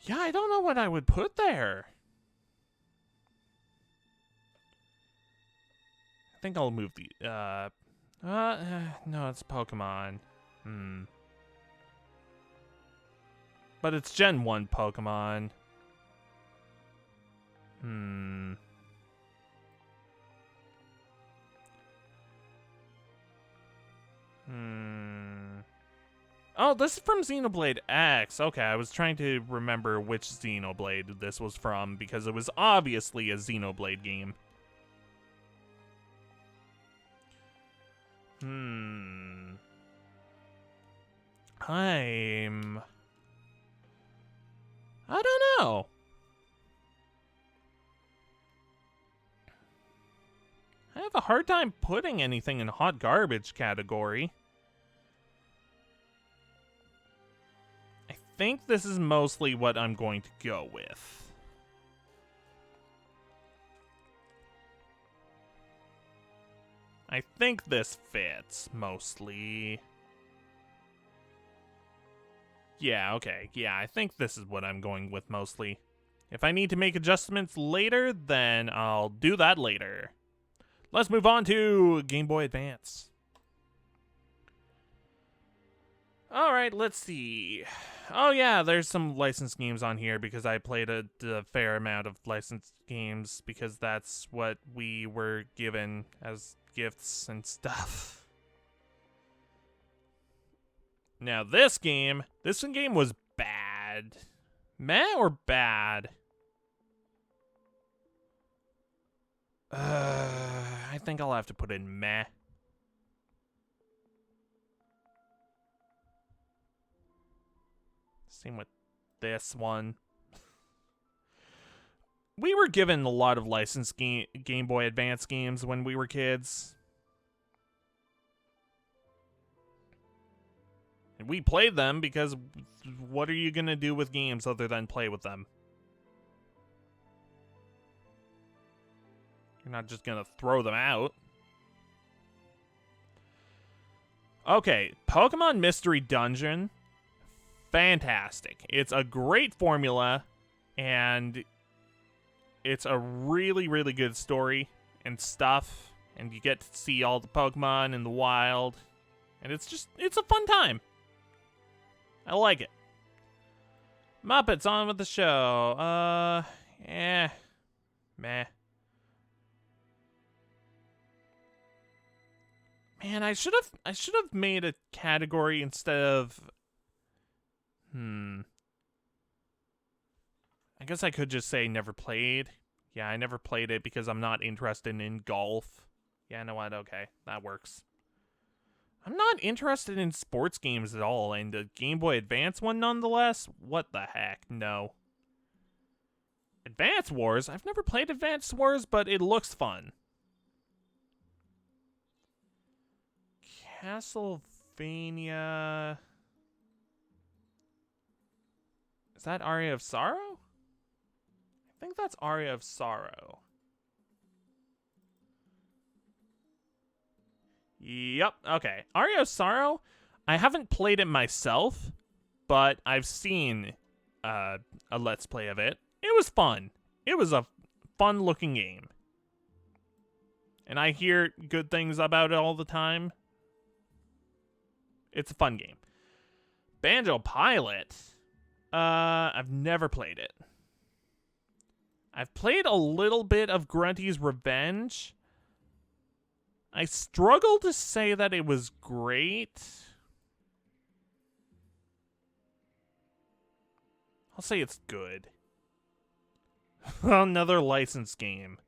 A: Yeah, I don't know what I would put there. I think I'll move the, no, it's Pokemon. But it's Gen 1 Pokemon. Oh, this is from Xenoblade X. Okay, I was trying to remember which Xenoblade this was from because it was obviously a Xenoblade game. I don't know. I have a hard time putting anything in hot garbage category. I think this is mostly what I'm going to go with. I think this fits, mostly. Yeah, okay. Yeah, I think this is what I'm going with, mostly. If I need to make adjustments later, then I'll do that later. Let's move on to Game Boy Advance. Alright, let's see. Oh yeah, there's some licensed games on here because I played a fair amount of licensed games because that's what we were given as gifts and stuff. Now this game was bad. Meh or bad? I think I'll have to put in meh. Same with this one. We were given a lot of licensed Game Boy Advance games when we were kids. And we played them because what are you going to do with games other than play with them? You're not just going to throw them out. Okay, Pokemon Mystery Dungeon. Fantastic. It's a great formula, and it's a really, really good story and stuff, and you get to see all the Pokemon in the wild, and it's a fun time. I like it. Muppets on with the show. Meh. Man, I should have made a category instead of I guess I could just say never played. Yeah, I never played it because I'm not interested in golf. Yeah, you know what? Okay, that works. I'm not interested in sports games at all, and the Game Boy Advance one nonetheless? What the heck? No. Advance Wars? I've never played Advance Wars, but it looks fun. Castlevania... Is that Aria of Sorrow? I think that's Aria of Sorrow. Yep, okay. Aria of Sorrow, I haven't played it myself, but I've seen a Let's Play of it. It was fun. It was a fun-looking game. And I hear good things about it all the time. It's a fun game. Banjo Pilot... I've never played it. I've played a little bit of Grunty's Revenge. I struggle to say that it was great. I'll say it's good. Another licensed game.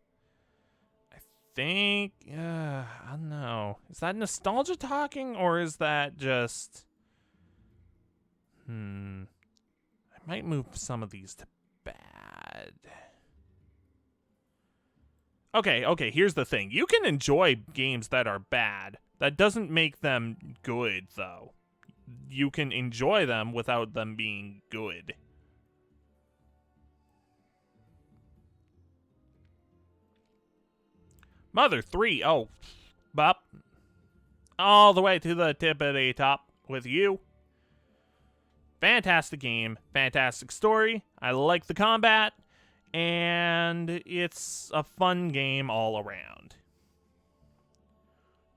A: I think, I don't know. Is that nostalgia talking, or is that just... I might move some of these to bad. Okay, here's the thing. You can enjoy games that are bad. That doesn't make them good, though. You can enjoy them without them being good. Mother 3, oh, bop. All the way to the tippity top with you. Fantastic game, fantastic story. I like the combat, and it's a fun game all around.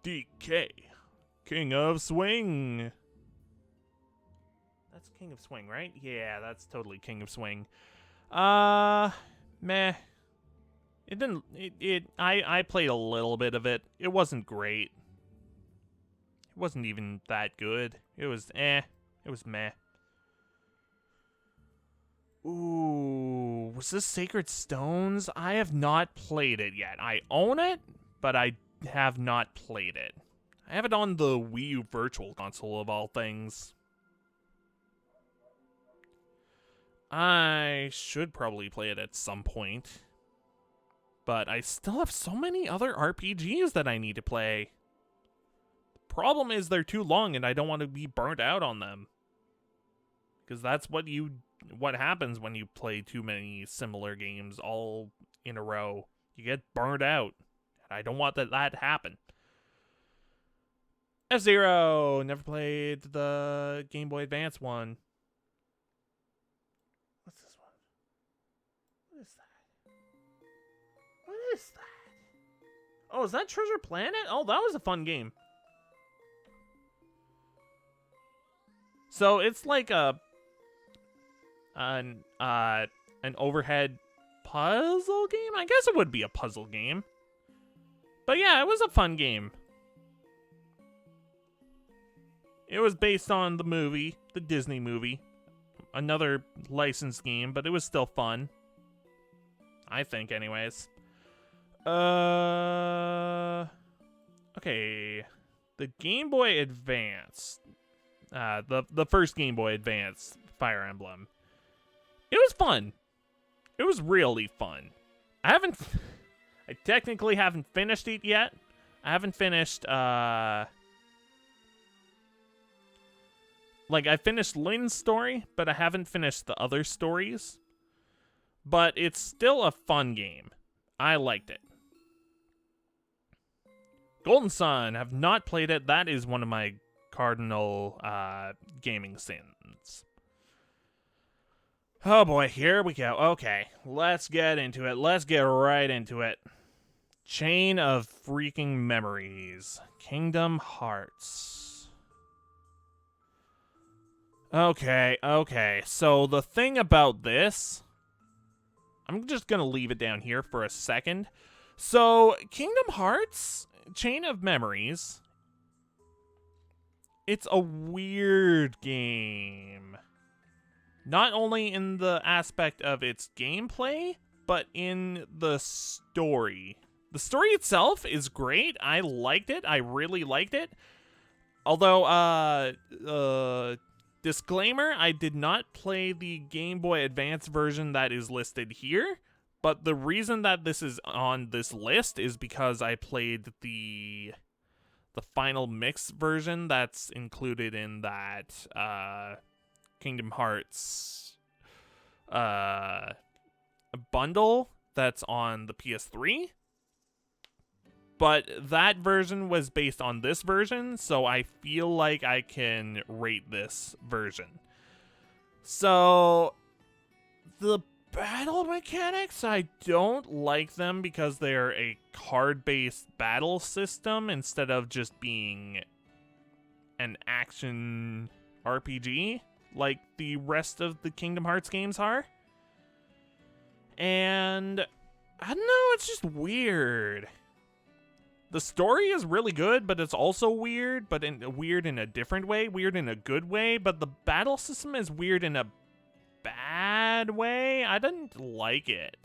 A: DK, King of Swing. That's King of Swing, right? Yeah, that's totally King of Swing. Meh. It didn't. I played a little bit of it. It wasn't great. It wasn't even that good. It was It was meh. Ooh, was this Sacred Stones? I have not played it yet. I own it, but I have not played it. I have it on the Wii U Virtual Console of all things. I should probably play it at some point. But I still have so many other RPGs that I need to play. The problem is they're too long and I don't want to be burnt out on them. Because that's what happens when you play too many similar games all in a row. You get burned out. I don't want that to happen. F-Zero. Never played the Game Boy Advance one. What's this one? What is that? What is that? Oh, is that Treasure Planet? Oh, that was a fun game. So it's like an overhead puzzle game? I guess it would be a puzzle game. But yeah, it was a fun game. It was based on the movie, the Disney movie. Another licensed game, but it was still fun. I think, anyways. Okay. The Game Boy Advance. The first Game Boy Advance Fire Emblem. It was fun. It was really fun. I technically haven't finished it yet. I haven't finished, like, I finished Lynn's story, but I haven't finished the other stories. But it's still a fun game. I liked it. Golden Sun, have not played it. That is one of my cardinal gaming sins. Oh boy, here we go. Okay, let's get into it. Let's get right into it. Chain of freaking memories. Kingdom Hearts. Okay. So the thing about this, I'm just gonna leave it down here for a second. So Kingdom Hearts, Chain of Memories, it's a weird game. Not only in the aspect of its gameplay, but in the story. The story itself is great. I liked it. I really liked it. Although, disclaimer, I did not play the Game Boy Advance version that is listed here. But the reason that this is on this list is because I played the final mix version that's included in that, Kingdom Hearts bundle that's on the PS3. But that version was based on this version, so I feel like I can rate this version. So the battle mechanics, I don't like them because they're a card-based battle system instead of just being an action RPG like the rest of the Kingdom Hearts games are. And I don't know, it's just weird. The story is really good, but it's also weird, but weird in a different way, weird in a good way, but the battle system is weird in a bad way. I didn't like it.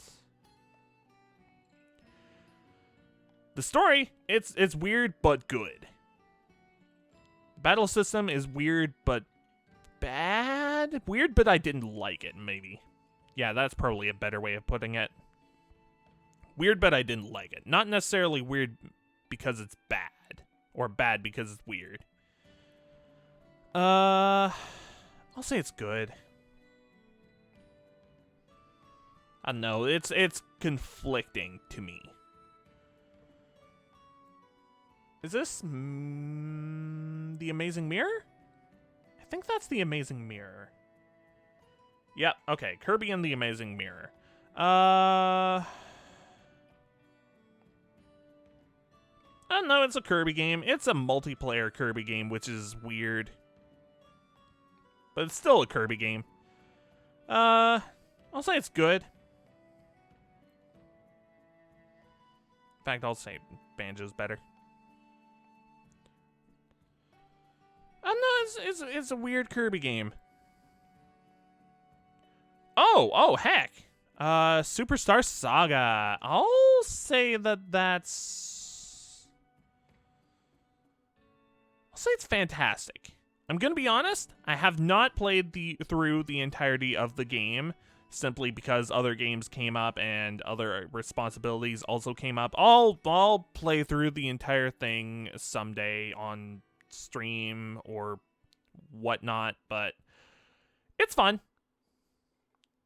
A: The story, it's weird but good. Battle system is weird but bad? Weird, but I didn't like it, maybe. Yeah, that's probably a better way of putting it. Weird, but I didn't like it. Not necessarily weird because it's bad, or bad because it's weird. I'll say it's good. I don't know, it's conflicting to me. Is this The Amazing Mirror? I think that's The Amazing Mirror. Yep, okay, Kirby and The Amazing Mirror. I don't know, it's a Kirby game. It's a multiplayer Kirby game, which is weird. But it's still a Kirby game. I'll say it's good. In fact, I'll say Banjo's better. I don't know, it's a weird Kirby game. Oh, heck. Superstar Saga. I'll say that's... I'll say it's fantastic. I'm gonna be honest, I have not played through the entirety of the game, simply because other games came up and other responsibilities also came up. I'll play through the entire thing someday on stream or whatnot, but it's fun.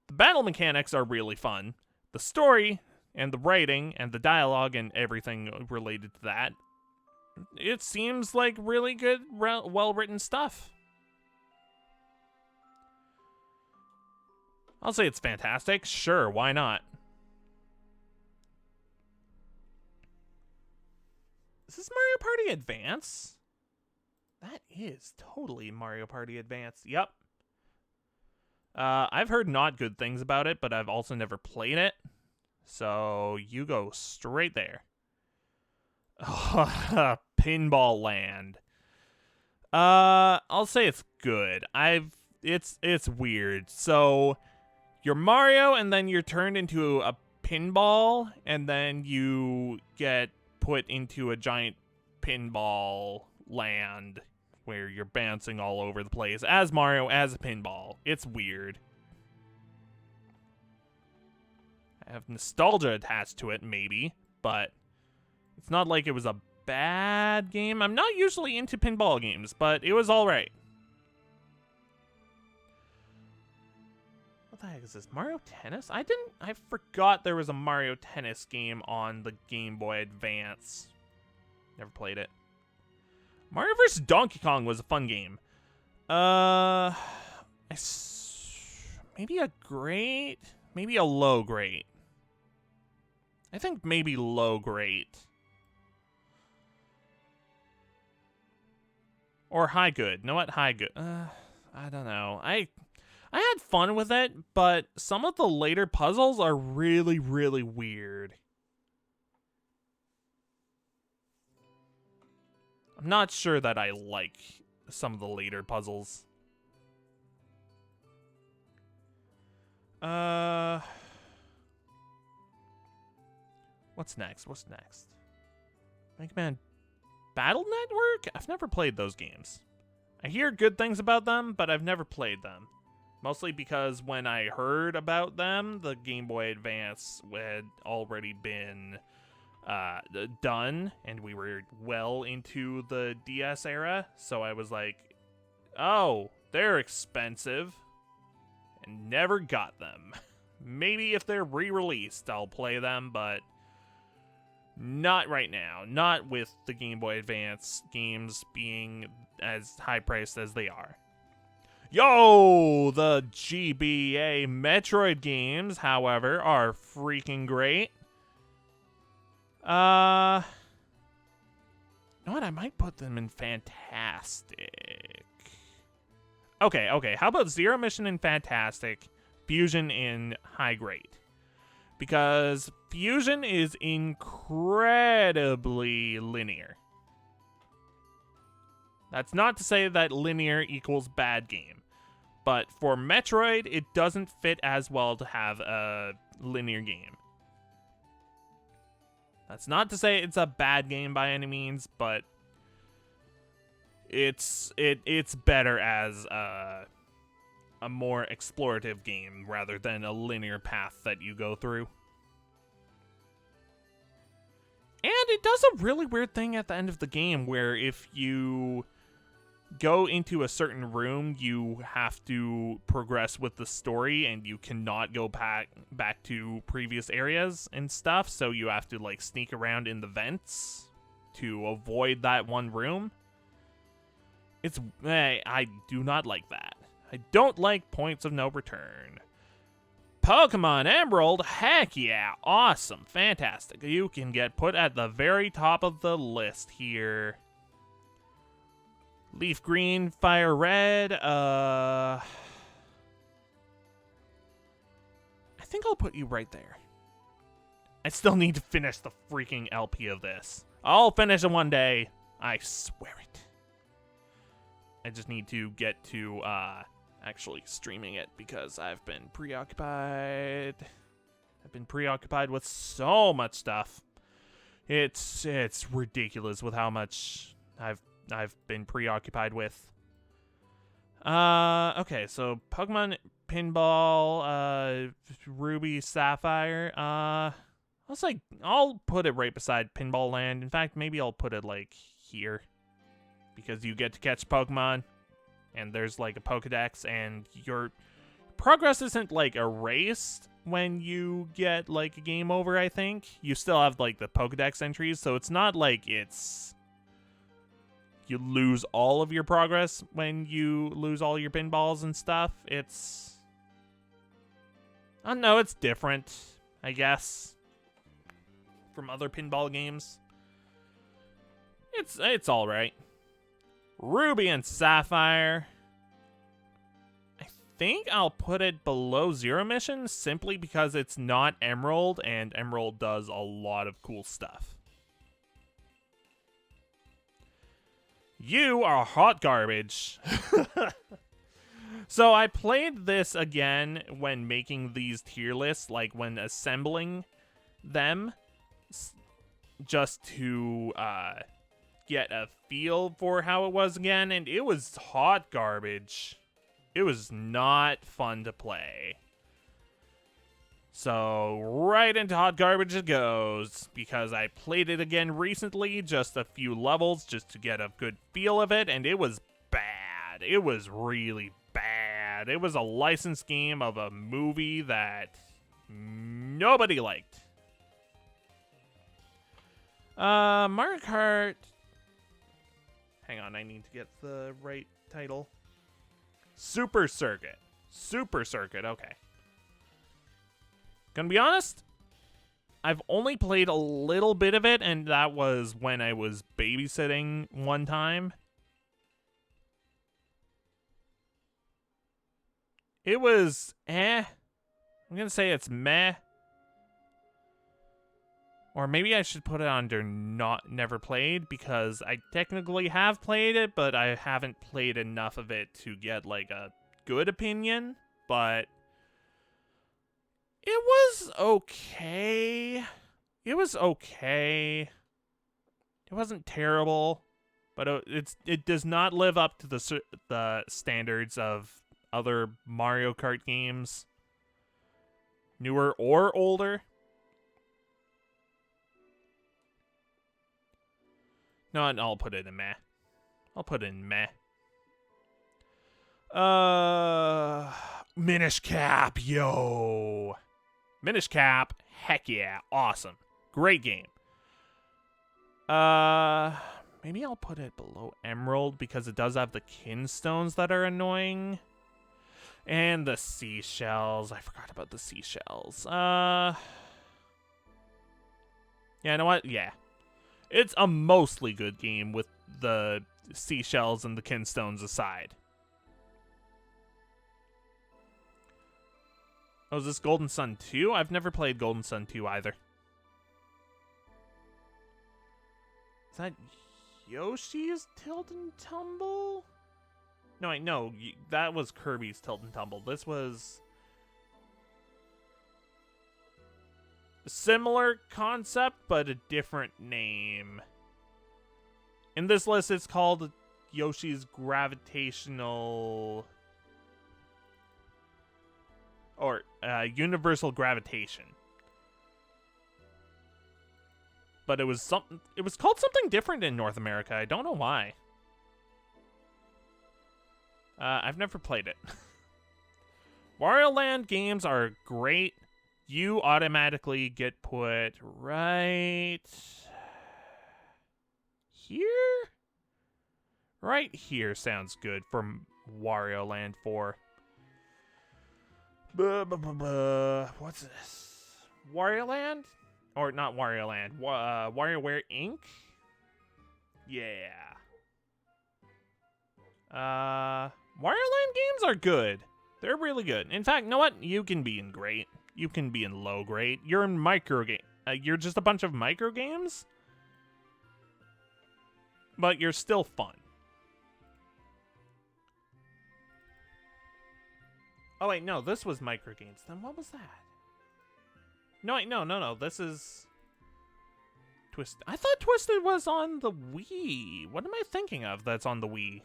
A: The battle mechanics are really fun. The story and the writing and the dialogue and everything related to that it seems like really good, well-written stuff. I'll say it's fantastic. Sure, why not? Is this Mario Party Advance? That is totally Mario Party Advance. Yep. I've heard not good things about it, but I've also never played it. So you go straight there. Pinball Land. I'll say it's good. It's weird. So you're Mario, and then you're turned into a pinball, and then you get put into a giant pinball land where you're bouncing all over the place as Mario, as a pinball. It's weird. I have nostalgia attached to it, maybe, but it's not like it was a bad game. I'm not usually into pinball games, but it was alright. What the heck is this? Mario Tennis? I forgot there was a Mario Tennis game on the Game Boy Advance. Never played it. Mario vs. Donkey Kong was a fun game. Maybe a great, maybe a low great. I think maybe low great. Or high good. Know what? High good. I don't know. I had fun with it, but some of the later puzzles are really, really weird. I'm not sure that I like some of the later puzzles. What's next? What's next? Mega Man Battle Network? I've never played those games. I hear good things about them, but I've never played them. Mostly because when I heard about them, the Game Boy Advance had already been done, and we were well into the DS era, so I was like, oh, they're expensive, and never got them. Maybe if they're re-released, I'll play them, but not right now. Not with the Game Boy Advance games being as high-priced as they are. Yo! The GBA Metroid games, however, are freaking great. You know what? I might put them in Fantastic. Okay. How about Zero Mission in Fantastic, Fusion in High Grade? Because Fusion is incredibly linear. That's not to say that linear equals bad game. But for Metroid, it doesn't fit as well to have a linear game. That's not to say it's a bad game by any means, but it's better as a more explorative game rather than a linear path that you go through. And it does a really weird thing at the end of the game where if you go into a certain room, you have to progress with the story and you cannot go back to previous areas and stuff, so you have to like sneak around in the vents to avoid that one room. I do not like that. I don't like points of no return. Pokemon Emerald, heck yeah, awesome, fantastic. You can get put at the very top of the list here. Leaf Green, Fire Red, I think I'll put you right there. I still need to finish the freaking LP of this. I'll finish it one day, I swear it. I just need to get to, actually streaming it because I've been preoccupied. I've been preoccupied with so much stuff. It's ridiculous with how much I've been preoccupied with. Okay, so Pokemon Pinball, Ruby Sapphire. I'll put it right beside Pinball Land. In fact, maybe I'll put it like here, because you get to catch Pokemon, and there's like a Pokedex, and your progress isn't like erased when you get like a game over. I think you still have like the Pokedex entries, so it's not like it's you lose all of your progress when you lose all your pinballs and stuff. It's... I don't know, it's different, I guess, from other pinball games. It's alright. Ruby and Sapphire. I think I'll put it below Zero Mission simply because it's not Emerald, and Emerald does a lot of cool stuff. You are hot garbage. So I played this again when making these tier lists, like when assembling them, just to get a feel for how it was again, and it was hot garbage. It was not fun to play. So right into hot garbage it goes, because I played it again recently, just a few levels, just to get a good feel of it, and it was bad. It was really bad. It was a licensed game of a movie that nobody liked. Mario Kart... Hang on, I need to get the right title. Super Circuit. Super Circuit, okay. Gonna be honest, I've only played a little bit of it, and that was when I was babysitting one time. It was I'm gonna say it's meh. Or maybe I should put it under never played, because I technically have played it, but I haven't played enough of it to get like a good opinion. But it was okay. It was okay. It wasn't terrible, but it does not live up to the standards of other Mario Kart games, newer or older. No, I'll put it in meh. I'll put it in meh. Minish Cap, yo. Minish Cap, heck yeah, awesome. Great game. Maybe I'll put it below Emerald because it does have the kinstones that are annoying. And the seashells. I forgot about the seashells. Yeah, you know what? Yeah. It's a mostly good game with the seashells and the kinstones aside. Oh, is this Golden Sun 2? I've never played Golden Sun 2 either. Is that Yoshi's Tilt and Tumble? No, wait, no. That was Kirby's Tilt and Tumble. This was... similar concept, but a different name. In this list, it's called Yoshi's Gravitational... or Universal Gravitation. But it was called something different in North America. I don't know why. I've never played it. Wario Land games are great. You automatically get put right here? Right here sounds good from Wario Land 4. What's this? Wario Land? Or not Wario Land. WarioWare Inc.? Yeah. Wario Land games are good. They're really good. In fact, you know what? You can be in great. You can be in low grade. You're in micro game. You're just a bunch of micro games, but you're still fun. Oh wait, no, this was micro games. Then what was that? No, wait, no. This is Twisted. I thought Twisted was on the Wii. What am I thinking of? That's on the Wii.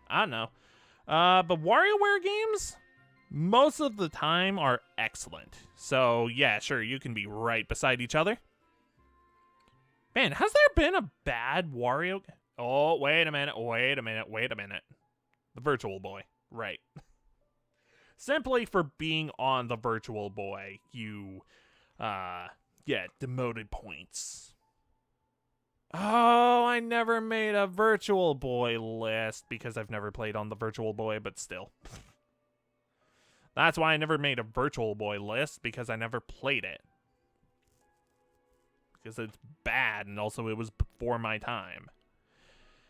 A: I don't know. But WarioWare games, most of the time, are excellent. So, yeah, sure, you can be right beside each other. Man, has there been a bad Wario... Oh, wait a minute. The Virtual Boy. Right. Simply for being on the Virtual Boy, you, get demoted points. Oh, I never made a Virtual Boy list because I've never played on the Virtual Boy, but still. That's why I never made a Virtual Boy list, because I never played it. Because it's bad, and also it was before my time.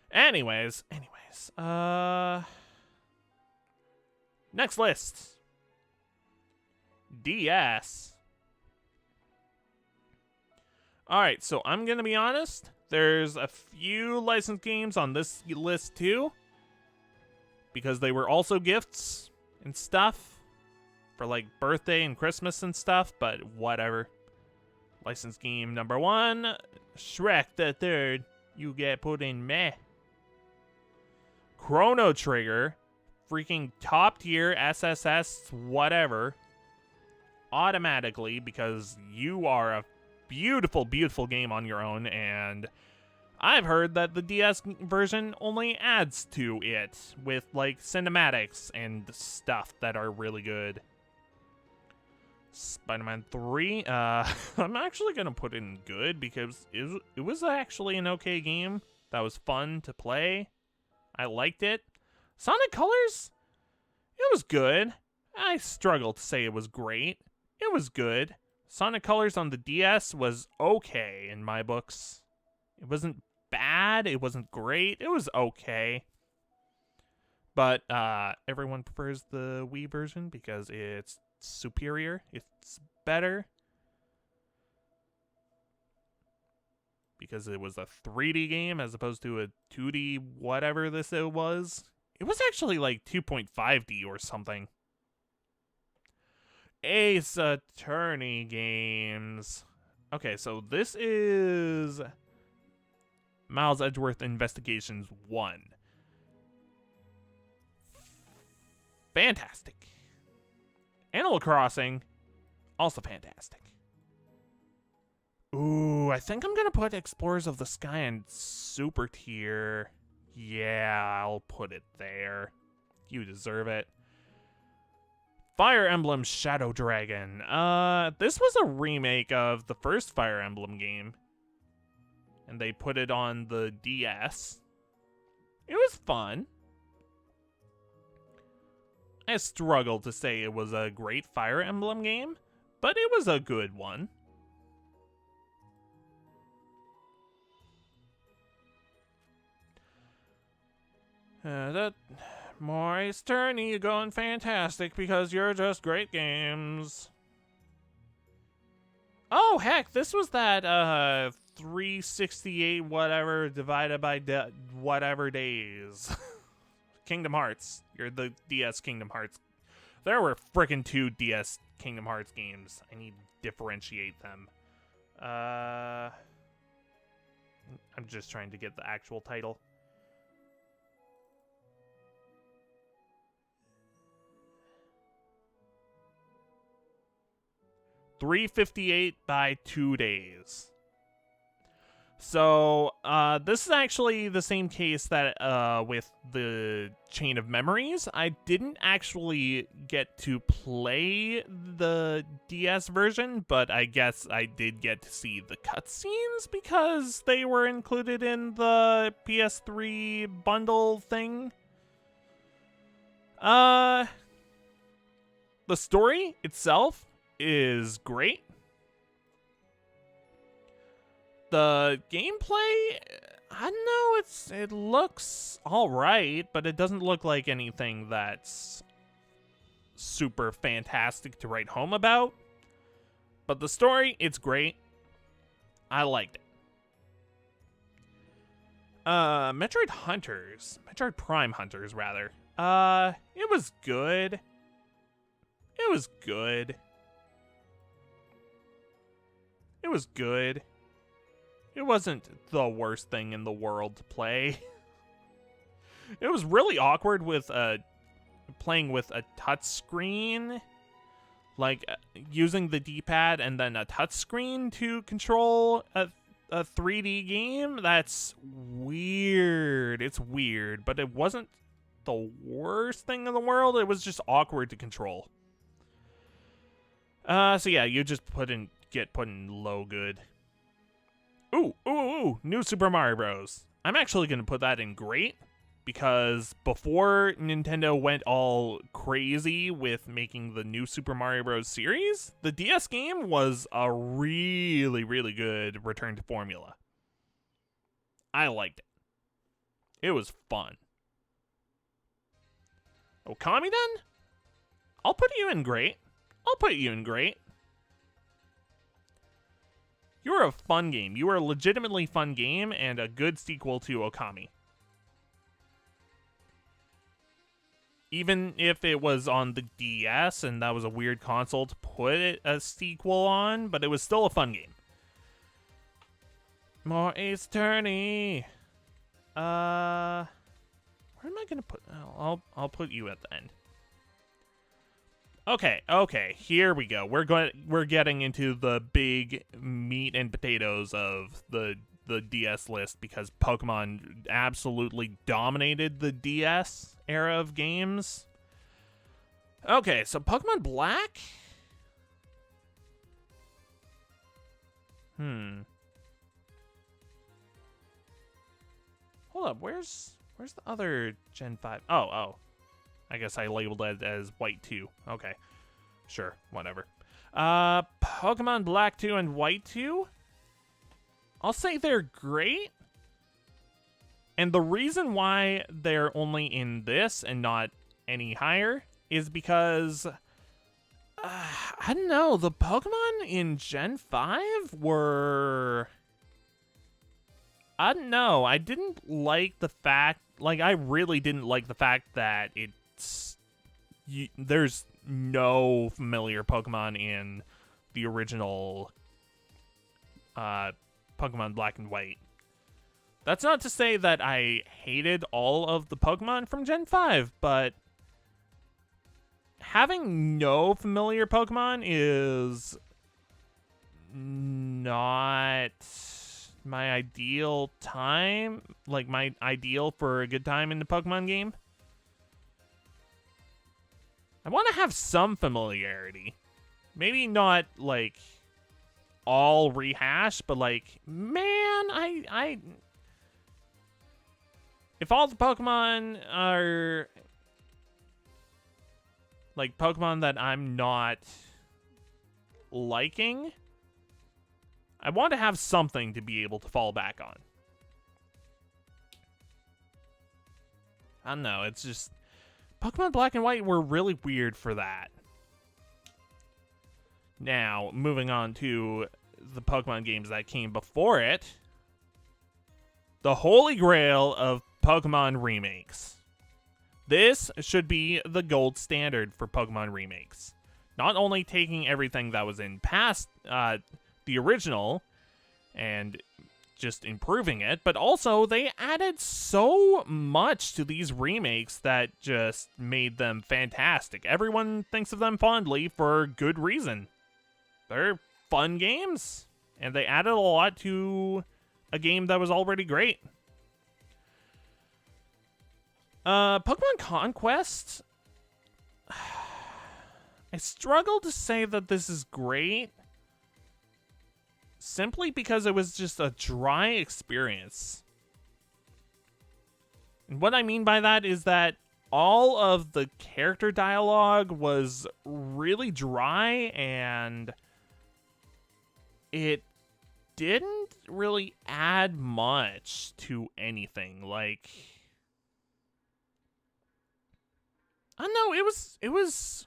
A: Anyways. Next list. DS. Alright, so I'm gonna be honest. There's a few licensed games on this list too, because they were also gifts and stuff for like birthday and Christmas and stuff, but whatever. Licensed game number 1, Shrek the Third. You get put in meh. Chrono Trigger, freaking top tier SSS whatever, automatically, because you are a beautiful, beautiful game on your own, and I've heard that the DS version only adds to it with like cinematics and stuff that are really good. Spider-Man 3, I'm actually gonna put in good because it was actually an okay game that was fun to play. I liked it. Sonic Colors, it was good. I struggle to say it was great. It was good. Sonic Colors on the DS was okay in my books. It wasn't bad. It wasn't great. It was okay. But everyone prefers the Wii version because it's superior. It's better. Because it was a 3D game as opposed to a 2D whatever this it was. It was actually like 2.5D or something. Ace Attorney games. Okay, so this is Miles Edgeworth Investigations 1. Fantastic. Animal Crossing, also fantastic. Ooh, I think I'm gonna put Explorers of the Sky in super tier. Yeah, I'll put it there. You deserve it. Fire Emblem Shadow Dragon. This was a remake of the first Fire Emblem game, and they put it on the DS. It was fun. I struggle to say it was a great Fire Emblem game, but it was a good one. That Maurice Turney, you're going fantastic because you're just great games. Oh heck, this was that 368 whatever divided by whatever days. Kingdom Hearts. You're the DS Kingdom Hearts. There were frickin' 2 DS Kingdom Hearts games. I need to differentiate them. I'm just trying to get the actual title. $358 by 2 days. So, this is actually the same case that with the Chain of Memories. I didn't actually get to play the DS version, but I guess I did get to see the cutscenes because they were included in the PS3 bundle thing. The story itself is great. The gameplay, I don't know, it looks alright, but it doesn't look like anything that's super fantastic to write home about. But the story, it's great. I liked it. Metroid Prime Hunters, rather. It was good. It was good. It was good. It wasn't the worst thing in the world to play. It was really awkward with playing with a touchscreen, like using the D-pad and then a touchscreen to control a 3D game. That's weird. It's weird, but it wasn't the worst thing in the world. It was just awkward to control. So yeah, you just get put in low good. Ooh, New Super Mario Bros. I'm actually going to put that in great, because before Nintendo went all crazy with making the New Super Mario Bros. Series, the DS game was a really, really good return to formula. I liked it. It was fun. Okami then? I'll put you in great. You're a fun game. You are a legitimately fun game and a good sequel to Okami. Even if it was on the DS and that was a weird console to put it a sequel on, but it was still a fun game. More Ace Attorney. Where am I gonna put? I'll put you at the end. Okay, here we go. We're getting into the big meat and potatoes of the DS list, because Pokemon absolutely dominated the DS era of games. Okay, so Pokemon Black? Hold up, where's the other Gen 5? Oh. I guess I labeled it as White 2. Okay. Sure, whatever. Pokemon Black 2 and White 2? I'll say they're great. And the reason why they're only in this and not any higher is because, I don't know, the Pokemon in Gen 5 were... I don't know, I didn't like the fact... Like, I really didn't like the fact that there's no familiar Pokemon in the original Pokemon Black and White. That's not to say that I hated all of the Pokemon from Gen 5, but having no familiar Pokemon is not my ideal time, like my ideal for a good time in the Pokemon game. I want to have some familiarity. Maybe not, like, all rehash, but, like, man, if all the Pokemon are, like, Pokemon that I'm not liking, I want to have something to be able to fall back on. I don't know, it's just... Pokemon Black and White were really weird for that. Now, moving on to the Pokemon games that came before it. The Holy Grail of Pokemon remakes. This should be the gold standard for Pokemon remakes. Not only taking everything that was in past the original and just improving it, but also they added so much to these remakes that just made them fantastic. Everyone thinks of them fondly for good reason. They're fun games, and they added a lot to a game that was already great. Pokemon Conquest, I struggle to say that this is great, simply because it was just a dry experience. And what I mean by that is that all of the character dialogue was really dry, and it didn't really add much to anything. Like, I don't know, it was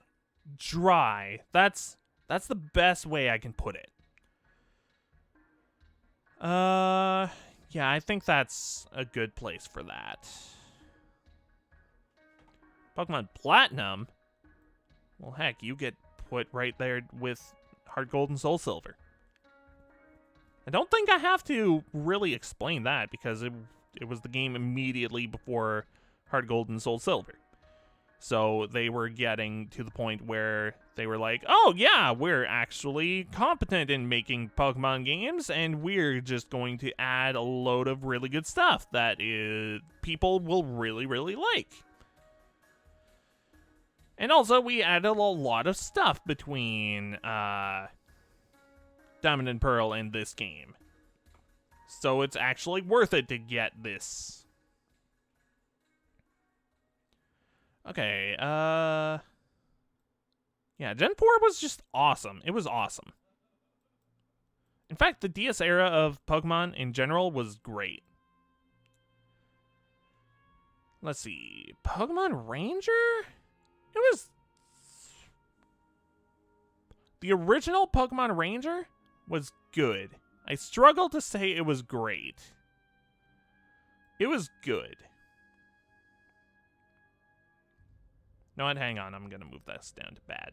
A: dry. That's the best way I can put it. Yeah, I think that's a good place for that. Pokemon Platinum? Well, heck, you get put right there with Heart Gold and Soul Silver. I don't think I have to really explain that, because it was the game immediately before Heart Gold and Soul Silver. So they were getting to the point where they were like, oh yeah, we're actually competent in making Pokemon games, and we're just going to add a load of really good stuff that people will really, really like. And also, we added a lot of stuff between Diamond and Pearl and this game. So it's actually worth it to get this. Okay, yeah, Gen 4 was just awesome. It was awesome. In fact, the DS era of Pokemon in general was great. Let's see. Pokemon Ranger? It was... The original Pokemon Ranger was good. I struggle to say it was great. It was good. No, hang on. I'm going to move this down to bad.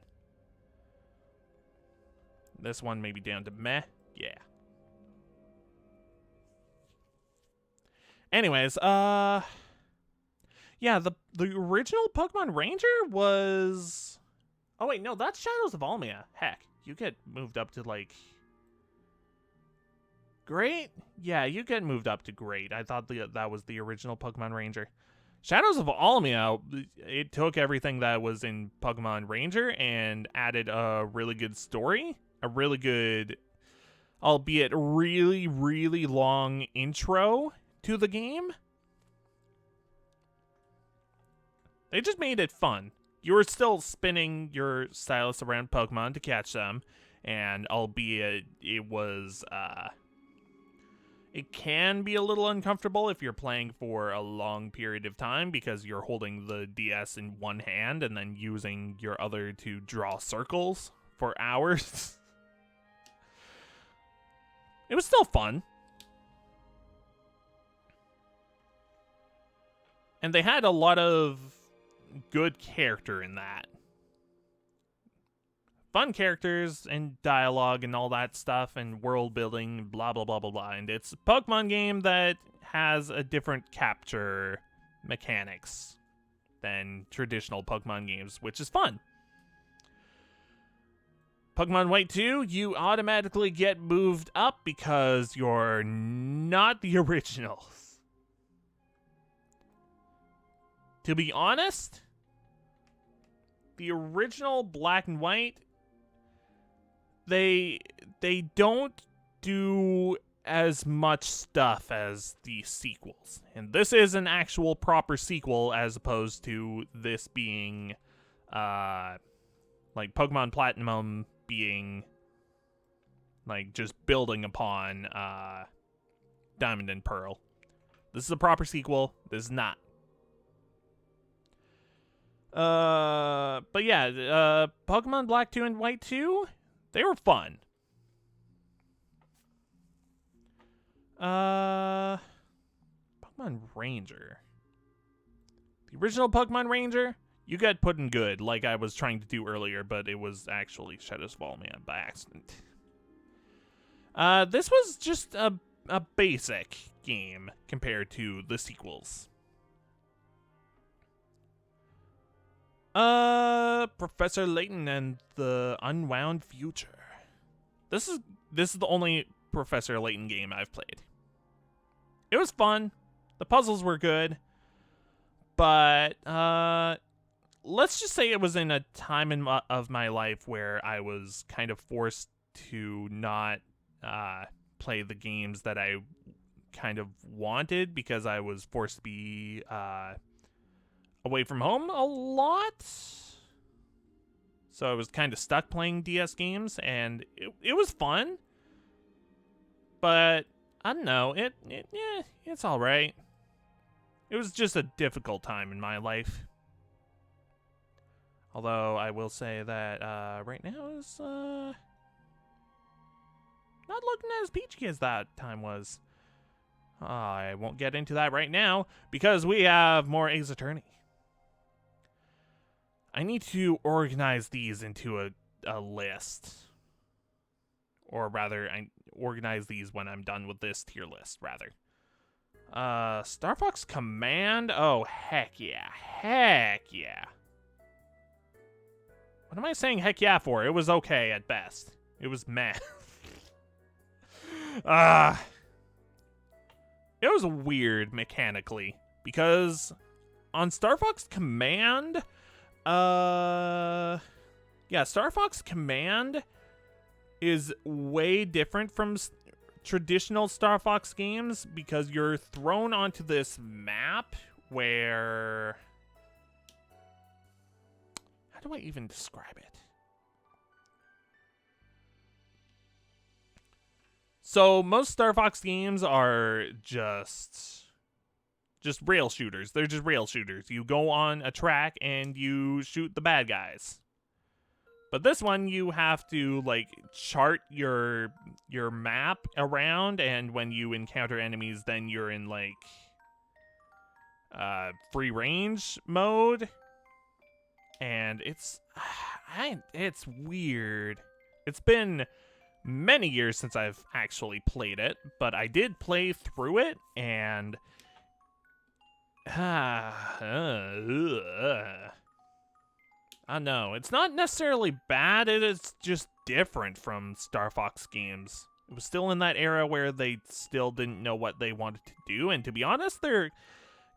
A: This one maybe down to meh. Yeah. Anyways, yeah, the original Pokemon Ranger was... Oh, wait, no, that's Shadows of Almia. Heck, you get moved up to, like... Great? Yeah, you get moved up to Great. I thought that was the original Pokemon Ranger. Shadows of Almia, it took everything that was in Pokemon Ranger and added a really good story, a really good, albeit really, really long intro to the game. They just made it fun. You were still spinning your stylus around Pokemon to catch them, and albeit it was, it can be a little uncomfortable if you're playing for a long period of time because you're holding the DS in one hand and then using your other to draw circles for hours. It was still fun. And they had a lot of good character in that. Fun characters and dialogue and all that stuff and world building, blah, blah, blah, blah, blah. And it's a Pokemon game that has a different capture mechanics than traditional Pokemon games, which is fun. Pokemon White 2, you automatically get moved up because you're not the originals. To be honest, the original Black and White, they don't do as much stuff as the sequels. And this is an actual proper sequel as opposed to this being like Pokemon Platinum being like just building upon Diamond and Pearl. This is a proper sequel. This is not. But yeah, Pokemon Black 2 and White 2, they were fun. Pokemon Ranger. The original Pokemon Ranger, you got put in good, like I was trying to do earlier, but it was actually Shadows of Almia by accident. This was just a basic game compared to the sequels. Professor Layton and the Unwound Future. This is the only Professor Layton game I've played. It was fun. The puzzles were good. But, let's just say it was in a time of my life where I was kind of forced to not, play the games that I kind of wanted because I was forced to be, away from home a lot. So I was kind of stuck playing DS games, and it was fun. But, I don't know, it's alright. It was just a difficult time in my life. Although, I will say that, right now is, not looking as peachy as that time was. I won't get into that right now, because we have more Ace Attorney. I need to organize these into a list. Or rather, I organize these when I'm done with this tier list, rather. Star Fox Command? Oh, heck yeah. Heck yeah. What am I saying heck yeah for? It was okay at best. It was meh. It was weird mechanically. Because on Star Fox Command... yeah, Star Fox Command is way different from traditional Star Fox games because you're thrown onto this map where... How do I even describe it? So most Star Fox games are just rail shooters. They're just rail shooters. You go on a track and you shoot the bad guys. But this one, you have to like chart your map around, and when you encounter enemies, then you're in like free range mode, and it's weird. It's been many years since I've actually played it, but I did play through it, and no, it's not necessarily bad, it is just different from Star Fox games. It was still in that era where they still didn't know what they wanted to do, and to be honest, they're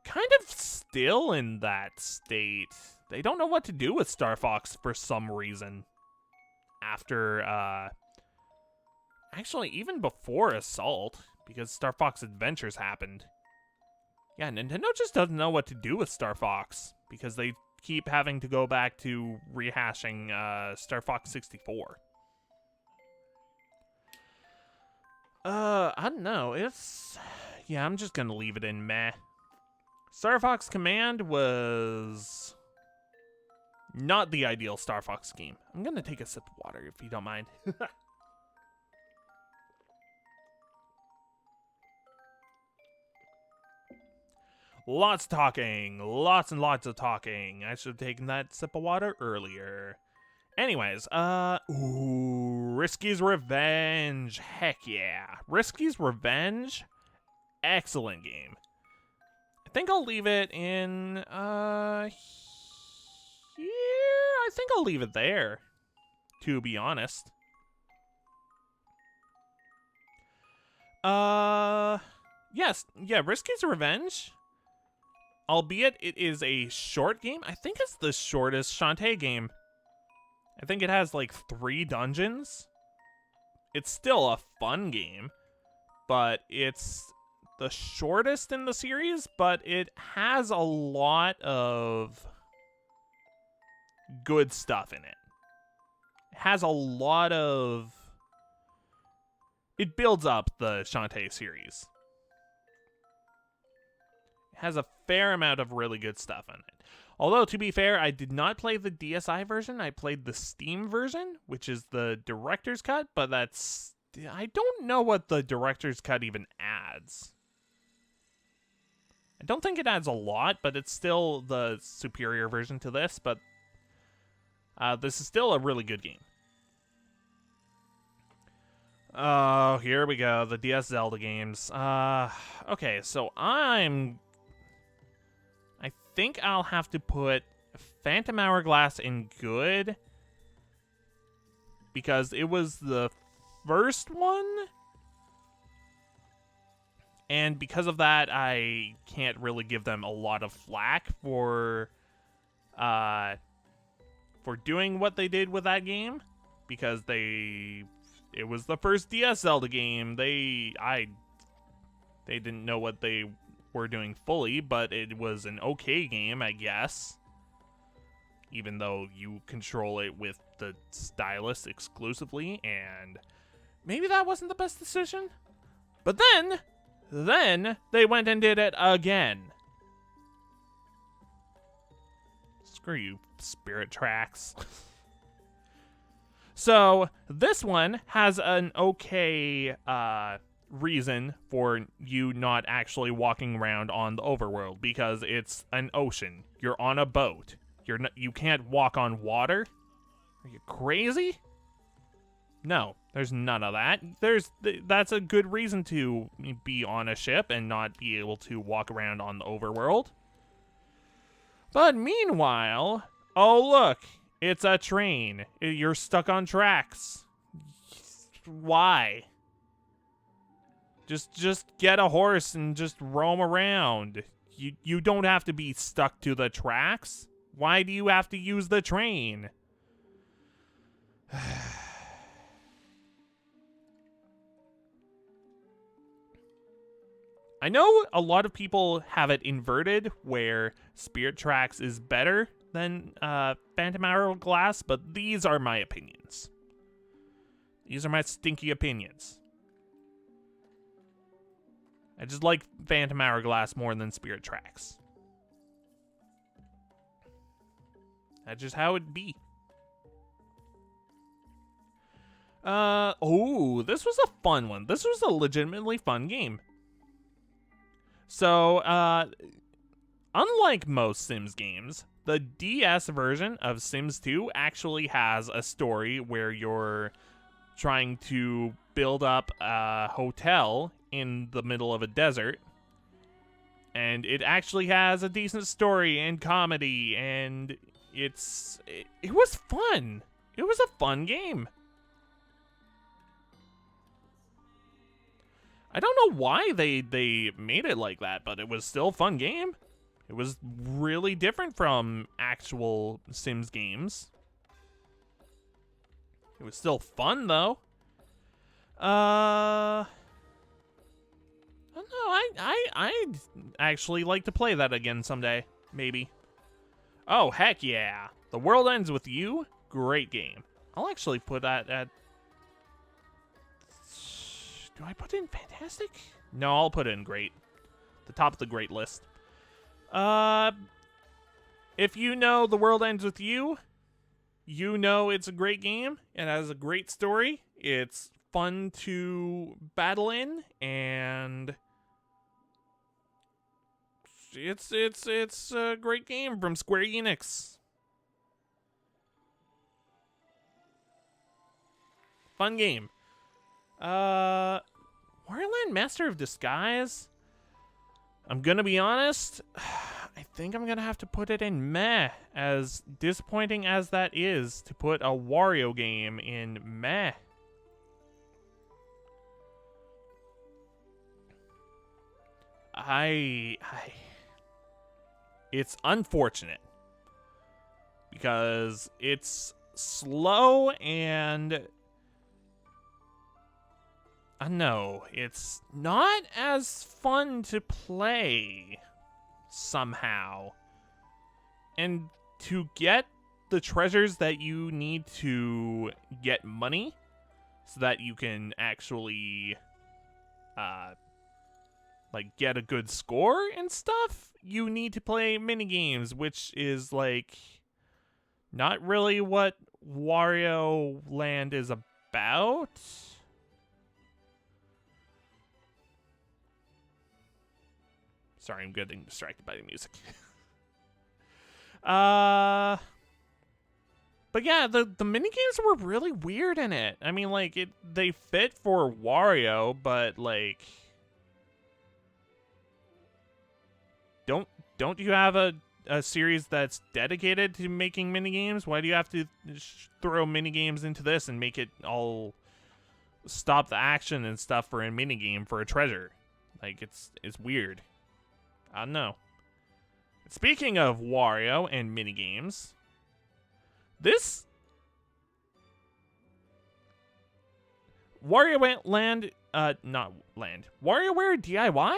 A: kind of still in that state. They don't know what to do with Star Fox for some reason. After, actually, even before Assault, because Star Fox Adventures happened. Yeah, Nintendo just doesn't know what to do with Star Fox, because they keep having to go back to rehashing Star Fox 64. I don't know, yeah, I'm just gonna leave it in meh. Star Fox Command was not the ideal Star Fox game. I'm gonna take a sip of water if you don't mind. Lots of talking. Lots and lots of talking. I should have taken that sip of water earlier. Anyways, Risky's Revenge. Heck yeah. Risky's Revenge, excellent game. I think I'll leave it in, here? I think I'll leave it there, to be honest. Yes, yeah, Risky's Revenge. Albeit it is a short game. I think it's the shortest Shantae game. I think it has like 3 dungeons. It's still a fun game, but it's the shortest in the series, but it has a lot of good stuff in it. It has a lot of... It builds up the Shantae series. Has a fair amount of really good stuff in it. Although, to be fair, I did not play the DSi version. I played the Steam version, which is the director's cut, but that's... I don't know what the director's cut even adds. I don't think it adds a lot, but it's still the superior version to this, but this is still a really good game. Oh, here we go. The DS Zelda games. Okay, so I think I'll have to put Phantom Hourglass in good, because it was the first one, and because of that, I can't really give them a lot of flack for doing what they did with that game, because it was the first DS Zelda game. They didn't know what they were doing fully, but it was an okay game, I guess. Even though you control it with the stylus exclusively, and maybe that wasn't the best decision. But then they went and did it again. Screw you, Spirit Tracks. So this one has an okay reason for you not actually walking around on the overworld, because it's an ocean. You're on a boat. You can't walk on water. Are you crazy? No, there's none of that. That's a good reason to be on a ship and not be able to walk around on the overworld. But meanwhile, oh look, it's a train. You're stuck on tracks. Why? Just get a horse and just roam around. You don't have to be stuck to the tracks. Why do you have to use the train? I know a lot of people have it inverted, where Spirit Tracks is better than Phantom Hourglass, but these are my opinions. These are my stinky opinions. I just like Phantom Hourglass more than Spirit Tracks. That's just how it be. Oh, this was a fun one. This was a legitimately fun game. So, unlike most Sims games, the DS version of Sims 2 actually has a story where you're trying to build up a hotel in the middle of a desert. And it actually has a decent story and comedy, and it was fun. It was a fun game. I don't know why they made it like that, but it was still a fun game. It was really different from actual Sims games. It was still fun, though. I don't know. I'd actually like to play that again someday, maybe. Oh, heck yeah. The World Ends With You? Great game. I'll actually put that at... Do I put it in Fantastic? No, I'll put it in Great. The top of the Great list. If you know The World Ends With You, you know it's a great game. It has a great story. It's fun to battle in, and it's a great game from Square Enix. Fun game. Wario Land Master of Disguise? I'm gonna be honest, I think I'm gonna have to put it in meh, as disappointing as that is to put a Wario game in meh. It's unfortunate because it's slow and no, it's not as fun to play somehow. And to get the treasures that you need to get money so that you can actually like get a good score and stuff, you need to play mini games, which is like not really what Wario Land is about. Sorry, I'm getting distracted by the music. But yeah, the minigames were really weird in it. I mean, like, they fit for Wario, but like, don't you have a series that's dedicated to making minigames? Why do you have to throw minigames into this and make it all stop the action and stuff for a minigame for a treasure? Like, it's weird. I don't know. Speaking of Wario and minigames, this WarioWare DIY,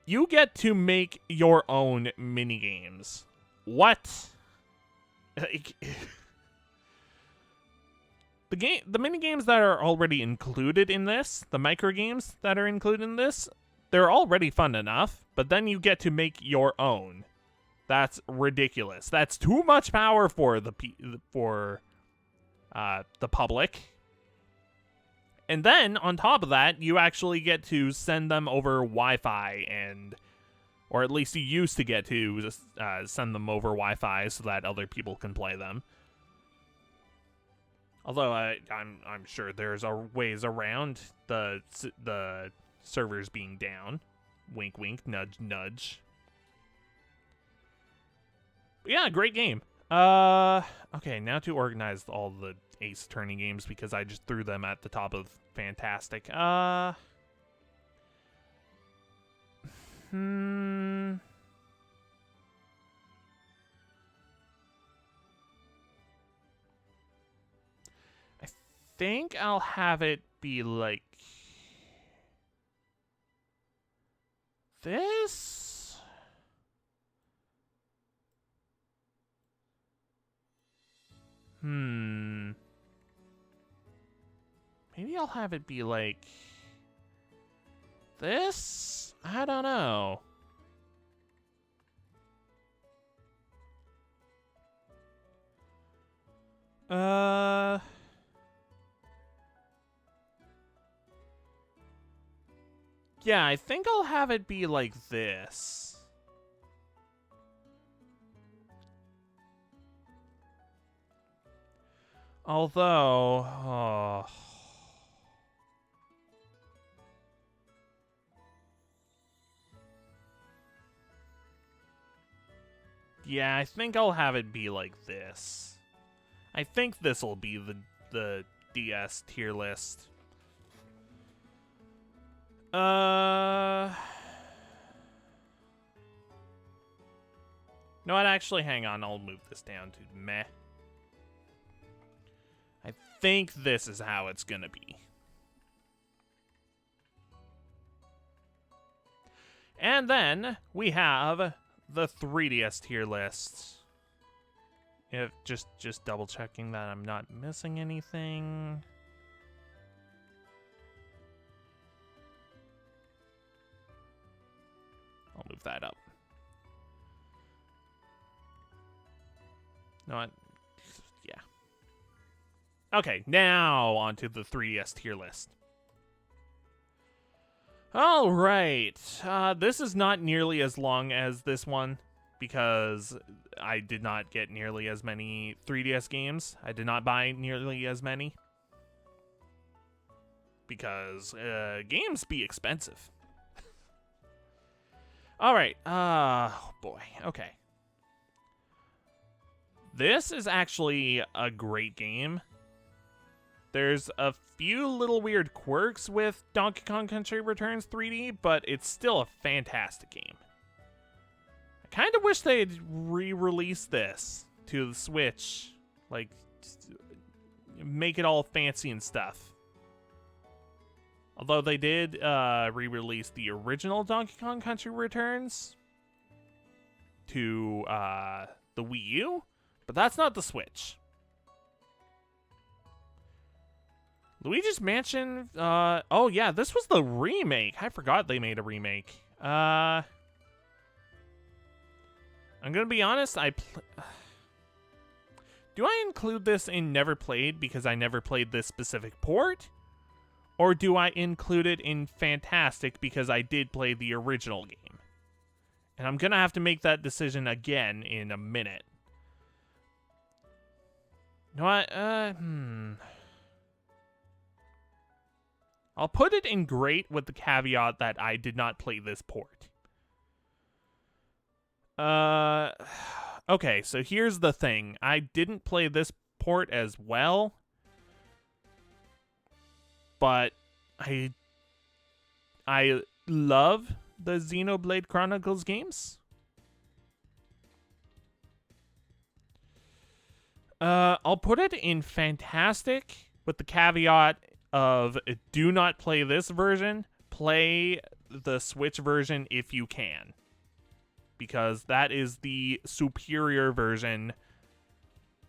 A: you get to make your own minigames. What? Like, the minigames that are already included in this, the microgames that are included in this, they're already fun enough, but then you get to make your own. That's ridiculous. That's too much power for the public. And then on top of that, you actually get to send them over Wi-Fi, or at least you used to get to send them over Wi-Fi so that other people can play them. Although I'm sure there's ways around the servers being down. Wink, wink, nudge, nudge. But yeah, great game. Okay, now to organize all the Ace Attorney games because I just threw them at the top of Fantastic. I think I'll have it be like This... Maybe I'll have it be like... this? I don't know. Yeah, I think I'll have it be like this. Although, oh. Yeah, I think I'll have it be like this. I think this will be the DS tier list. No, what? Actually, hang on. I'll move this down to meh. I think this is how it's gonna be. And then we have the 3DS tier list. If just double checking that I'm not missing anything. I'll move that up. No, yeah. Okay, now onto the 3DS tier list. All right, this is not nearly as long as this one because I did not get nearly as many 3DS games. I did not buy nearly as many because games be expensive. All right, oh boy, okay. This is actually a great game. There's a few little weird quirks with Donkey Kong Country Returns 3D, but it's still a fantastic game. I kind of wish they'd re-release this to the Switch. Like, make it all fancy and stuff. Although they did re-release the original Donkey Kong Country Returns to the Wii U, but that's not the Switch. Luigi's Mansion, oh yeah, this was the remake. I forgot they made a remake. I'm gonna be honest, do I include this in Never Played because I never played this specific port? Or do I include it in Fantastic because I did play the original game? And I'm gonna have to make that decision again in a minute. You know what, I'll put it in great with the caveat that I did not play this port. Okay, so here's the thing. I didn't play this port as well, but I love the Xenoblade Chronicles games. I'll put it in Fantastic with the caveat of do not play this version, play the Switch version if you can. Because that is the superior version,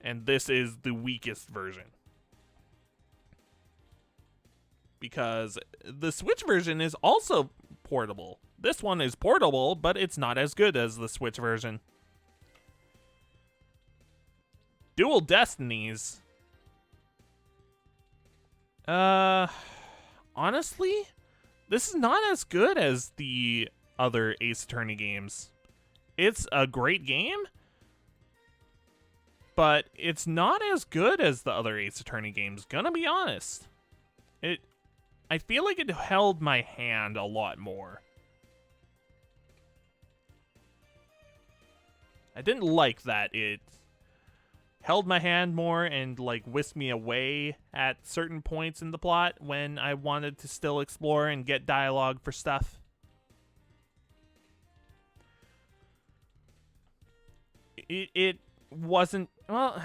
A: and this is the weakest version. Because the Switch version is also portable. This one is portable, but it's not as good as the Switch version. Dual Destinies. Honestly, this is not as good as the other Ace Attorney games. It's a great game, but it's not as good as the other Ace Attorney games, gonna be honest. I feel like it held my hand a lot more. I didn't like that it held my hand more and like whisked me away at certain points in the plot when I wanted to still explore and get dialogue for stuff. It wasn't, well,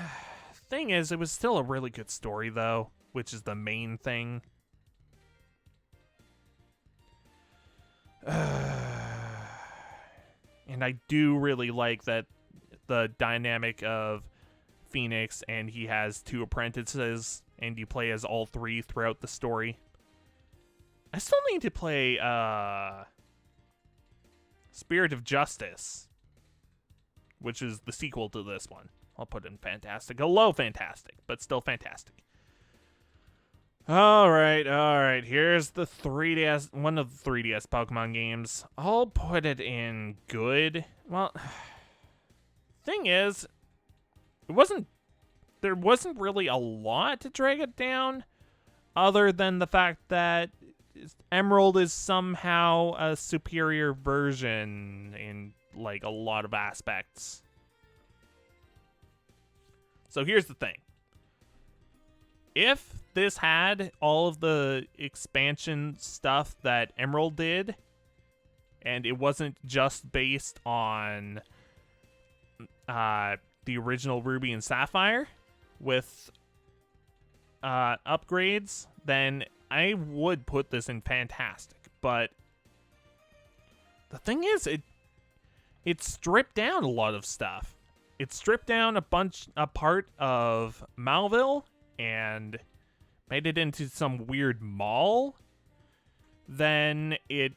A: thing is, it was still a really good story though, which is the main thing. And I do really like that the dynamic of Phoenix, and he has 2 apprentices, and you play as all 3 throughout the story. I still need to play Spirit of Justice, which is the sequel to this one. I'll put in fantastic. A low fantastic, but still fantastic. All right. Here's the 3DS, one of the 3DS Pokemon games. I'll put it in good. Well, thing is, there wasn't really a lot to drag it down, other than the fact that Emerald is somehow a superior version in like a lot of aspects. So here's the thing. If this had all of the expansion stuff that Emerald did, and it wasn't just based on the original Ruby and Sapphire with upgrades, then I would put this in fantastic. But the thing is, it stripped down a lot of stuff. It stripped down a part of Malville and made it into some weird mall. Then it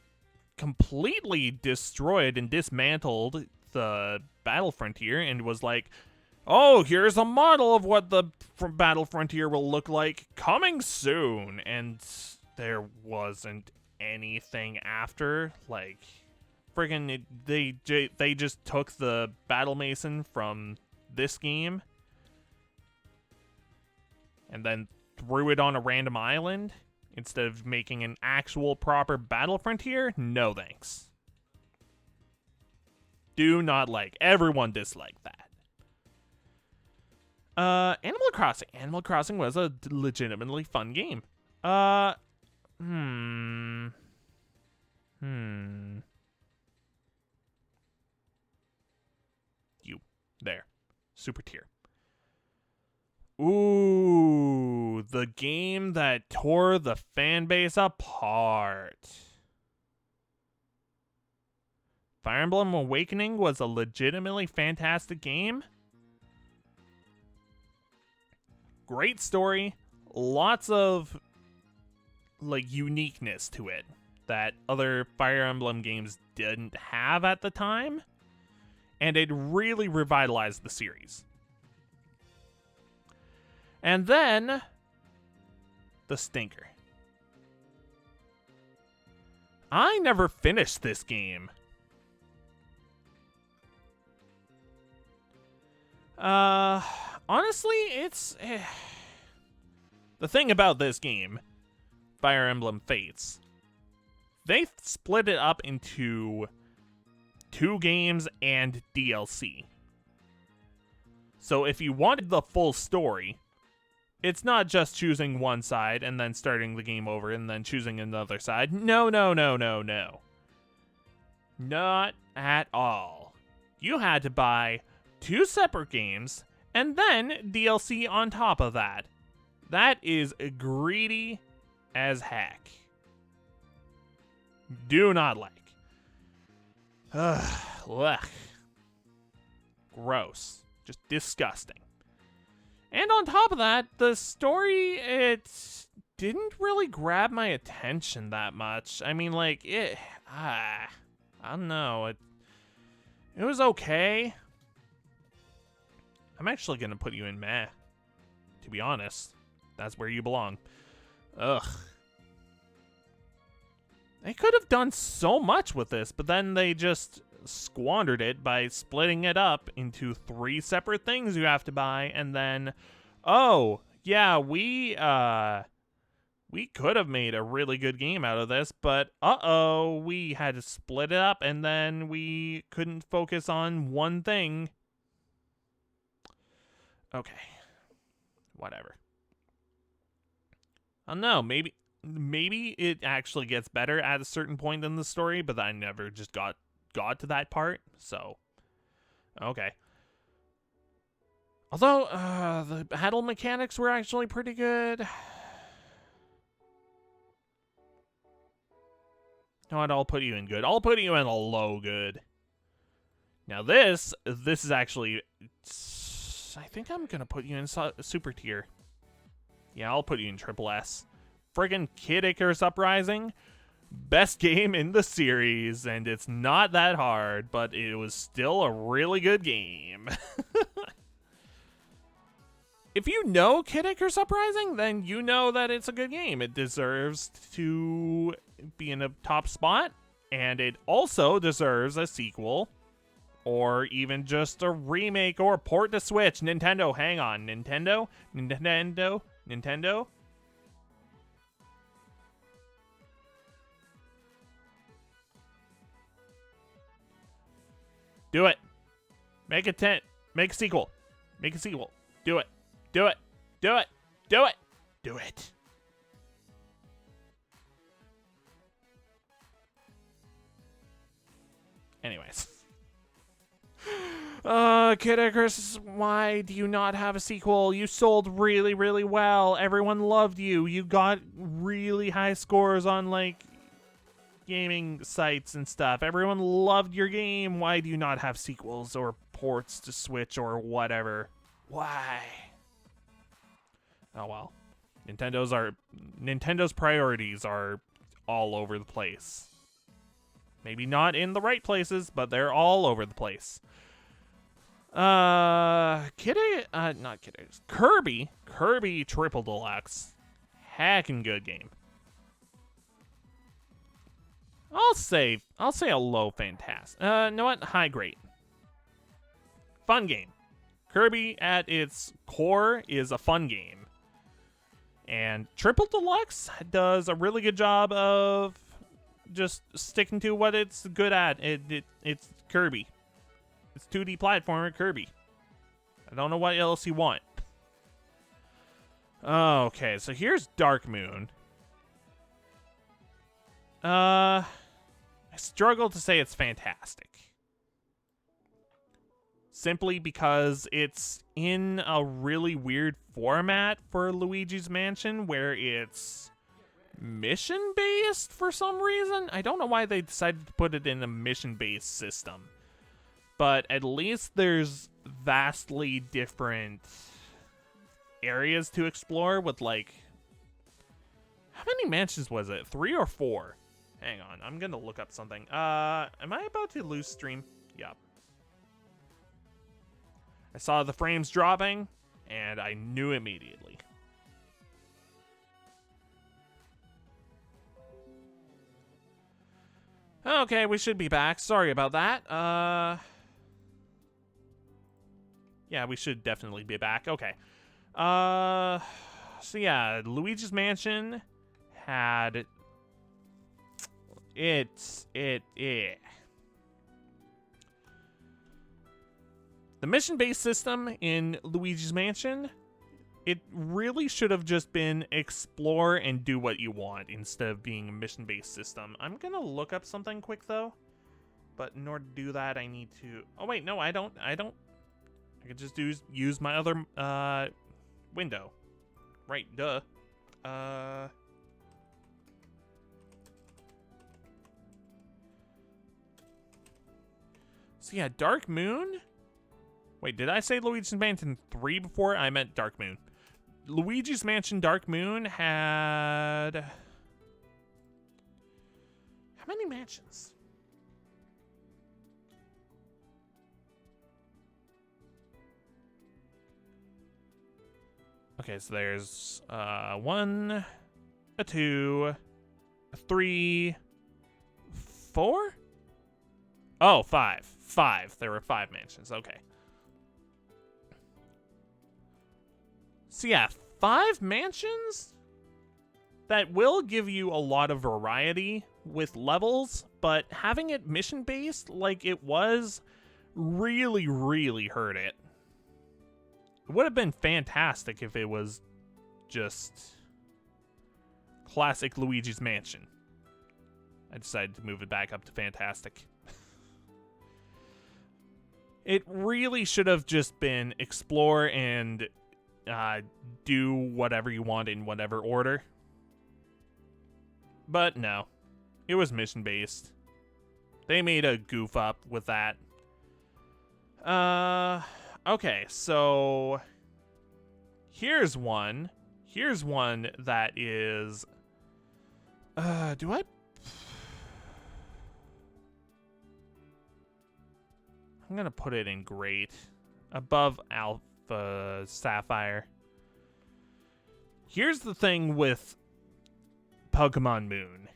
A: completely destroyed and dismantled the Battle Frontier and was like, oh, here's a model of what the Battle Frontier will look like coming soon. And there wasn't anything after. Like, friggin' they just took the Battle Mason from this game and then threw it on a random island instead of making an actual proper Battle Frontier. No thanks. Do not like. Everyone disliked that. Animal Crossing. Animal Crossing was a legitimately fun game. You. There. Super tier. Ooh, the game that tore the fan base apart. Fire Emblem Awakening was a legitimately fantastic game. Great story. Lots of like uniqueness to it that other Fire Emblem games didn't have at the time. And it really revitalized the series. And then, the stinker. I never finished this game. Honestly, it's... The thing about this game, Fire Emblem Fates, they split it up into 2 games and DLC. So if you wanted the full story, it's not just choosing one side and then starting the game over and then choosing another side. No. Not at all. You had to buy 2 separate games and then DLC on top of that. That is greedy as heck. Do not like. Ugh. Gross. Just disgusting. And on top of that, the story, it didn't really grab my attention that much. I mean, like, I don't know. It was okay. I'm actually going to put you in meh, to be honest. That's where you belong. Ugh. They could have done so much with this, but then they just squandered it by splitting it up into 3 separate things you have to buy, and then, oh, yeah, we could have made a really good game out of this, but we had to split it up, and then we couldn't focus on one thing. Okay. Whatever. I don't know, maybe it actually gets better at a certain point in the story, but I never just got to that part, so okay. Although the battle mechanics were actually pretty good. You know what, I'll put you in good. I'll put you in a low good. Now this is actually, I think I'm gonna put you in super tier. Yeah, I'll put you in triple S. Friggin' Kid Icarus Uprising, best game in the series, and it's not that hard, but it was still a really good game. If you know Kid Icarus Uprising, then you know that it's a good game. It deserves to be in a top spot, and it also deserves a sequel, or even just a remake or a port to Switch. Nintendo, hang on. Nintendo? Do it. Make a Make a sequel. Make a sequel. Do it. Do it. Do it. Do it. Do it. Anyways. Kid Icarus, why do you not have a sequel? You sold really, really well. Everyone loved you. You got really high scores on, like, gaming sites and stuff. Everyone loved your game. Why do you not have sequels or ports to Switch or whatever? Why? Oh well. Nintendo's priorities are all over the place. Maybe not in the right places, but they're all over the place. Not Kirby Triple Deluxe. Heckin' good game. I'll say a low fantastic. Know what? High great. Fun game. Kirby at its core is a fun game. And Triple Deluxe does a really good job of just sticking to what it's good at. It's Kirby. It's 2D platformer Kirby. I don't know what else you want. Okay, so here's Dark Moon. I struggle to say it's fantastic. Simply because it's in a really weird format for Luigi's Mansion where it's mission-based for some reason. I don't know why they decided to put it in a mission-based system. But at least there's vastly different areas to explore with, like... How many mansions was it? 3 or 4? Hang on, I'm gonna look up something. Am I about to lose stream? Yep. I saw the frames dropping, and I knew immediately. Okay, we should be back. Sorry about that. Yeah, we should definitely be back. Okay. So yeah, Luigi's Mansion had... The mission-based system in Luigi's Mansion, it really should have just been explore and do what you want instead of being a mission-based system. I'm gonna look up something quick though, but in order to do that, I need to. Oh wait, no, I don't. I could just use my other window. Right? Duh. So yeah, Dark Moon. Wait, did I say Luigi's Mansion 3 before? I meant Dark Moon. Luigi's Mansion Dark Moon had... How many mansions? Okay, so there's 1, 2, 3, 4? Oh, 5. 5. There were 5 mansions. Okay. So yeah, 5 mansions that will give you a lot of variety with levels, but having it mission-based like it was really, really hurt it. It would have been fantastic if it was just classic Luigi's Mansion. I decided to move it back up to fantastic. It really should have just been explore and do whatever you want in whatever order. But no, it was mission-based. They made a goof up with that. Okay, so here's one. Here's one that is do I I'm gonna put it in great. Above Alpha Sapphire. Here's the thing with Pokemon Moon.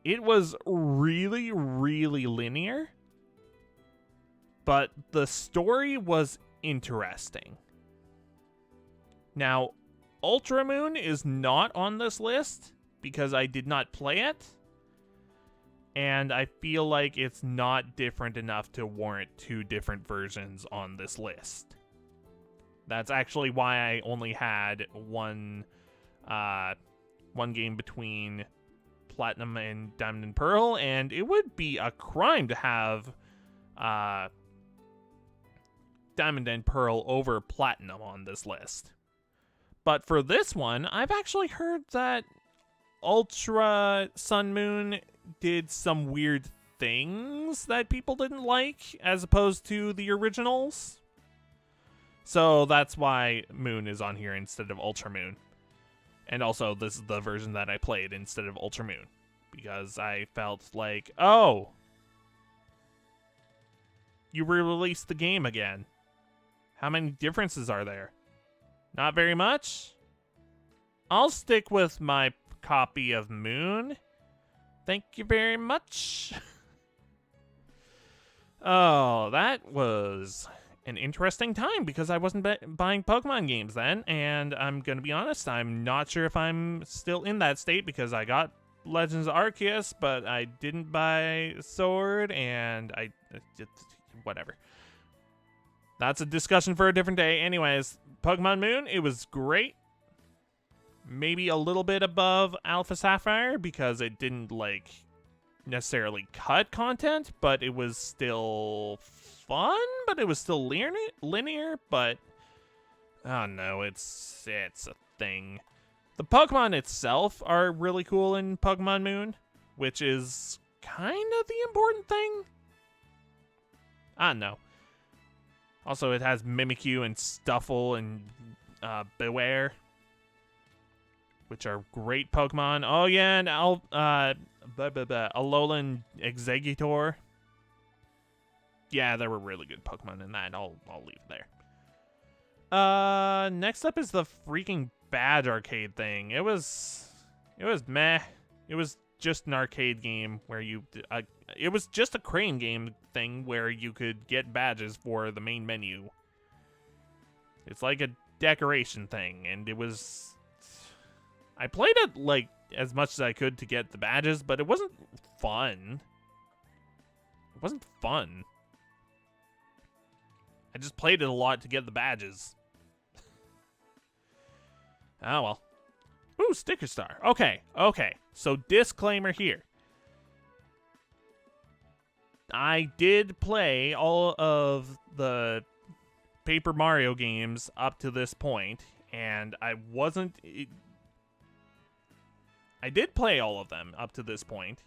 A: It was really, really linear, but the story was interesting. Now, Ultra Moon is not on this list because I did not play it, and I feel like it's not different enough to warrant two different versions on this list. That's actually why I only had one game between Platinum and Diamond and Pearl, and it would be a crime to have Diamond and Pearl over Platinum on this list. But for this one, I've actually heard that Ultra Sun Moon did some weird things that people didn't like as opposed to the originals. So that's why Moon is on here instead of Ultra Moon. And also, this is the version that I played instead of Ultra Moon. Because I felt like, oh, you re-released the game again. How many differences are there? Not very much? I'll stick with my copy of Moon. Thank you very much. Oh, that was an interesting time because I wasn't buying Pokemon games then, and I'm gonna be honest, I'm not sure if I'm still in that state because I got Legends of Arceus, but I didn't buy Sword, and I whatever. That's a discussion for a different day. Anyways, Pokemon Moon, it was great. Maybe a little bit above Alpha Sapphire because it didn't like necessarily cut content, but it was still fun, but it was still linear, but oh no, it's a thing. The Pokemon itself are really cool in Pokemon Moon, which is kind of the important thing. I don't know. Also, it has Mimikyu and Stuffle and Beware, which are great Pokemon. Oh yeah, and Alolan Exeggutor. Yeah, there were really good Pokemon in that. I'll leave it there. Next up is the freaking badge arcade thing. It was meh. It was just an arcade game where you it was just a crane game thing where you could get badges for the main menu. It's like a decoration thing, and it was I played it like as much as I could to get the badges, but it wasn't fun. It wasn't fun. I just played it a lot to get the badges. Oh well. Ooh, Sticker Star. Okay. So disclaimer here. I did play all of the Paper Mario games up to this point, and I did play all of them up to this point,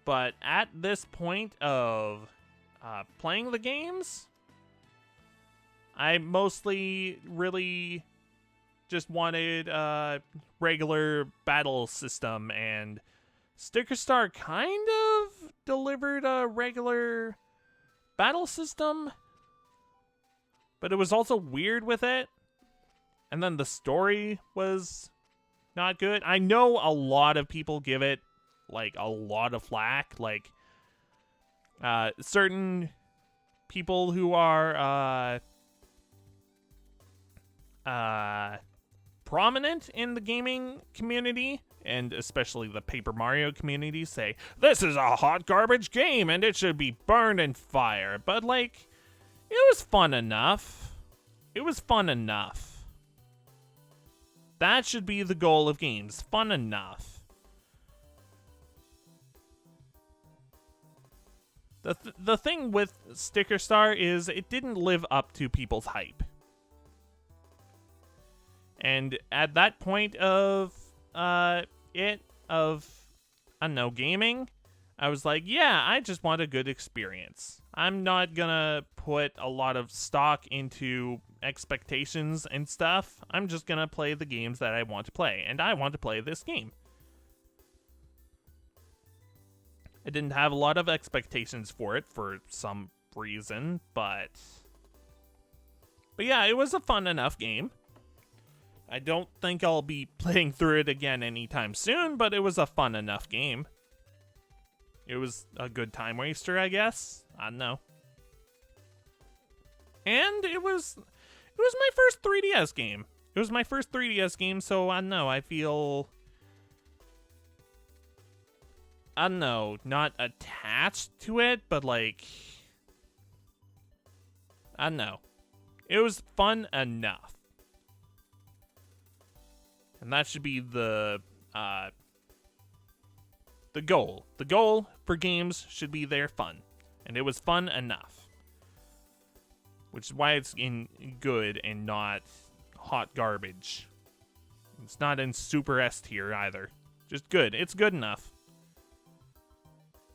A: but at this point of playing the games, I mostly really just wanted a regular battle system, and Sticker Star kind of delivered a regular battle system, but it was also weird with it, and then the story was not good. I know a lot of people give it like a lot of flack, like certain people who are prominent in the gaming community, and especially the Paper Mario community, say, this is a hot garbage game and it should be burned in fire. But, like, it was fun enough. It was fun enough. That should be the goal of games. Fun enough. The thing with Sticker Star is it didn't live up to people's hype. And at that point of gaming, I was like, yeah, I just want a good experience. I'm not gonna put a lot of stock into expectations and stuff. I'm just gonna play the games that I want to play, and I want to play this game. I didn't have a lot of expectations for it for some reason, but yeah, it was a fun enough game. I don't think I'll be playing through it again anytime soon, but it was a fun enough game. It was a good time waster, I guess. I don't know. And it was my first 3DS game. It was my first 3DS game, so I don't know. I feel, I don't know, not attached to it, but like, I don't know. It was fun enough. And that should be the goal. The goal for games should be they're fun. And it was fun enough. Which is why it's in good and not hot garbage. It's not in super S tier either. Just good. It's good enough.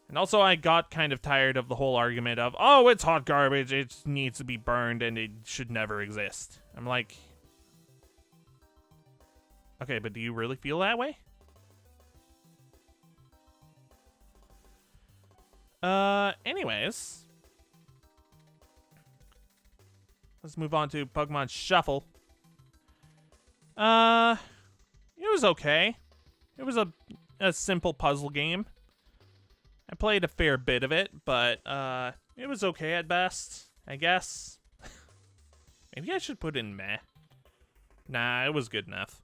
A: And also I got kind of tired of the whole argument of, oh, it's hot garbage, it needs to be burned, and it should never exist. I'm like, okay, but do you really feel that way? Anyways. Let's move on to Pokemon Shuffle. It was okay. It was a simple puzzle game. I played a fair bit of it, but it was okay at best, I guess. Maybe I should put in meh. Nah, it was good enough.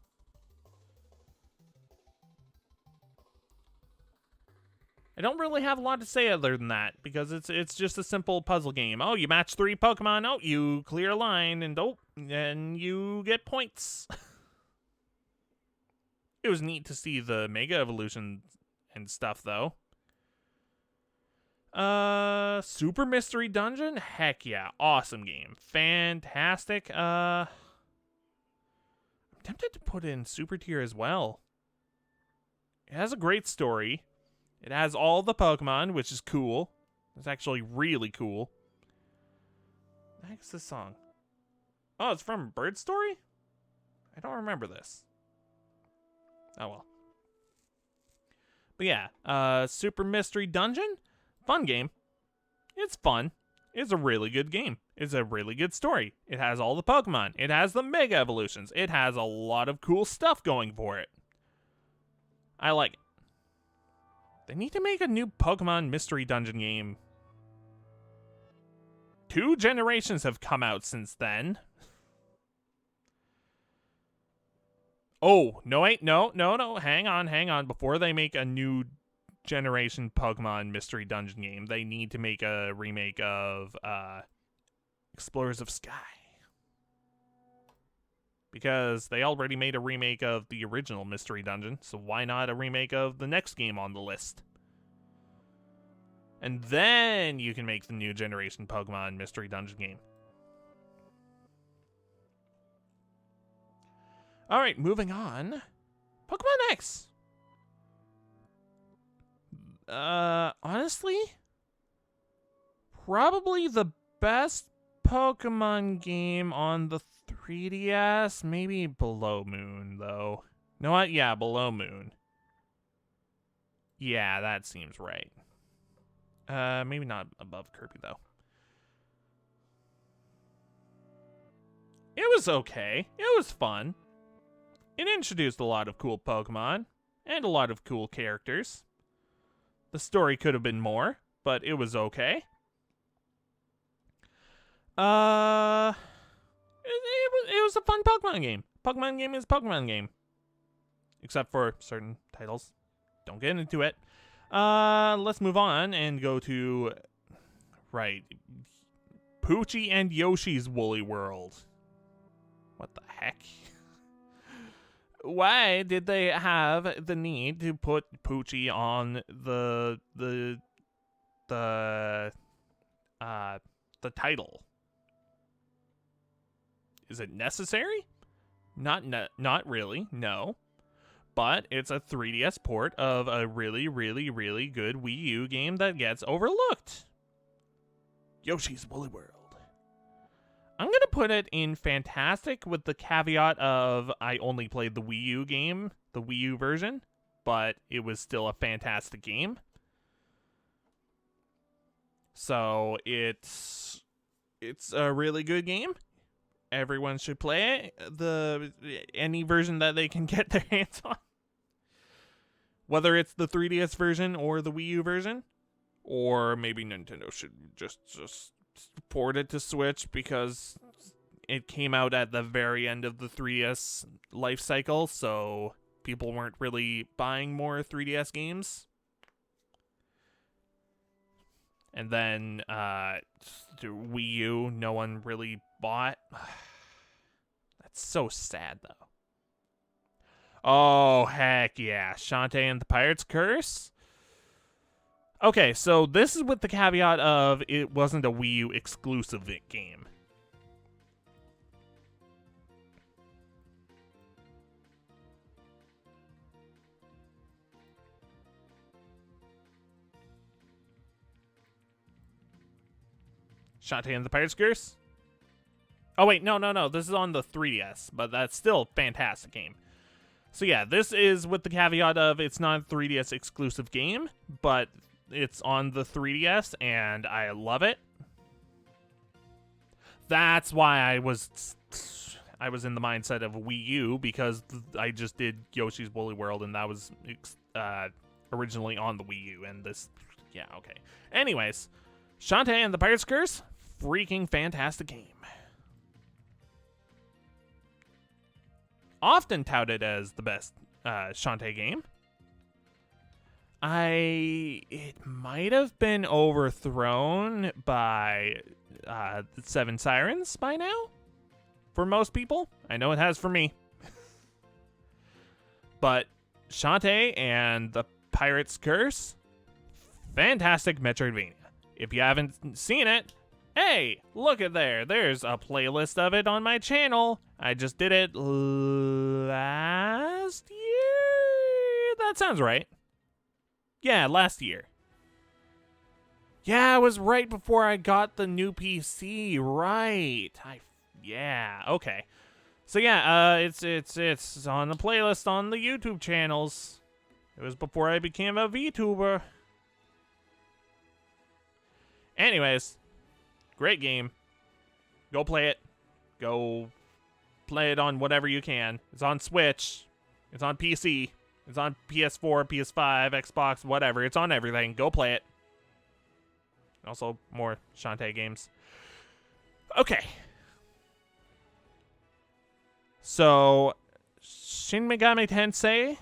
A: I don't really have a lot to say other than that, because it's just a simple puzzle game. Oh, you match 3 Pokemon, oh, you clear a line, and and you get points. It was neat to see the Mega Evolution and stuff, though. Super Mystery Dungeon? Heck yeah, awesome game. Fantastic. I'm tempted to put in Super Tier as well. It has a great story. It has all the Pokemon, which is cool. It's actually really cool. What the heck is this song? Oh, it's from Bird Story? I don't remember this. Oh well. But yeah, Super Mystery Dungeon? Fun game. It's fun. It's a really good game. It's a really good story. It has all the Pokemon. It has the Mega Evolutions. It has a lot of cool stuff going for it. I like it. They need to make a new Pokemon Mystery Dungeon game. 2 generations have come out since then. Oh, no, wait, no, hang on. Before they make a new generation Pokemon Mystery Dungeon game, they need to make a remake of Explorers of Sky. Because they already made a remake of the original Mystery Dungeon, so why not a remake of the next game on the list? And then you can make the new generation Pokemon Mystery Dungeon game. Alright, moving on. Pokemon X! Honestly, probably the best Pokemon game on the 3DS, maybe Below Moon, though. You know what? Yeah, Below Moon. Yeah, that seems right. Maybe not above Kirby, though. It was okay. It was fun. It introduced a lot of cool Pokemon and a lot of cool characters. The story could have been more, but it was okay. It was a fun Pokemon game. Pokemon game is Pokemon game. Except for certain titles. Don't get into it. Let's move on and go to... Right. Poochie and Yoshi's Woolly World. What the heck? Why did they have the need to put Poochie on the title? Is it necessary? Not really, no. but it's a 3DS port of a really, really, really good Wii U game that gets overlooked. Yoshi's Woolly World. I'm going to put it in fantastic with the caveat of I only played the Wii U game, the Wii U version, but it was still a fantastic game. So it's a really good game. Everyone should play it. Any version that they can get their hands on. Whether it's the 3DS version or the Wii U version. Or maybe Nintendo should just port it to Switch because it came out at the very end of the 3DS life cycle, so people weren't really buying more 3DS games. And then the Wii U, no one really bought. That's so sad, though. Oh, heck yeah. Shantae and the Pirate's Curse? Okay, so this is with the caveat of it wasn't a Wii U exclusive game. Shantae and the Pirate's Curse? Oh, wait, no. This is on the 3DS, but that's still a fantastic game. So yeah, this is with the caveat of it's not a 3DS exclusive game, but it's on the 3DS, and I love it. That's why I was in the mindset of Wii U, because I just did Yoshi's Woolly World, and that was originally on the Wii U, and this, yeah, okay. Anyways, Shantae and the Pirate's Curse, freaking fantastic game. Often touted as the best Shantae game. It might have been overthrown by Seven Sirens by now, for most people. I know it has for me. But Shantae and the Pirate's Curse, fantastic Metroidvania. If you haven't seen it, hey, look at there. There's a playlist of it on my channel. I just did it last year. That sounds right. Yeah, last year. Yeah, it was right before I got the new PC. Right. Yeah, okay. So yeah, it's on the playlist on the YouTube channels. It was before I became a VTuber. Anyways, great game. Go play it. Go play it on whatever you can. It's on Switch. It's on PC. It's on PS4, PS5, Xbox, whatever. It's on everything. Go play it. Also, more Shantae games. Okay. So, Shin Megami Tensei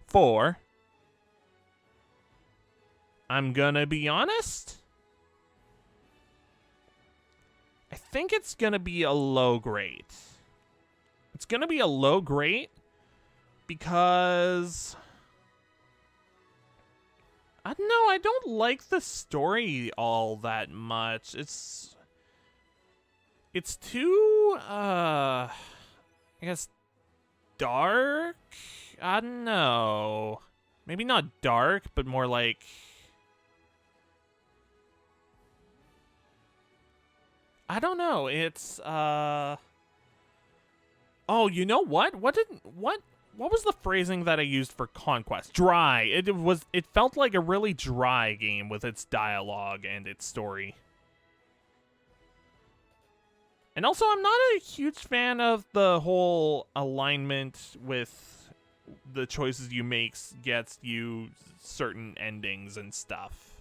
A: 4. I'm gonna be honest. I think it's gonna be a low grade. It's gonna be a low grade because I don't know, I don't like the story all that much. It's too I guess dark? I don't know. Maybe not dark, but more like I don't know. It's oh, you know what? What was the phrasing that I used for Conquest? Dry. It felt like a really dry game with its dialogue and its story. And also, I'm not a huge fan of the whole alignment with the choices you make gets you certain endings and stuff.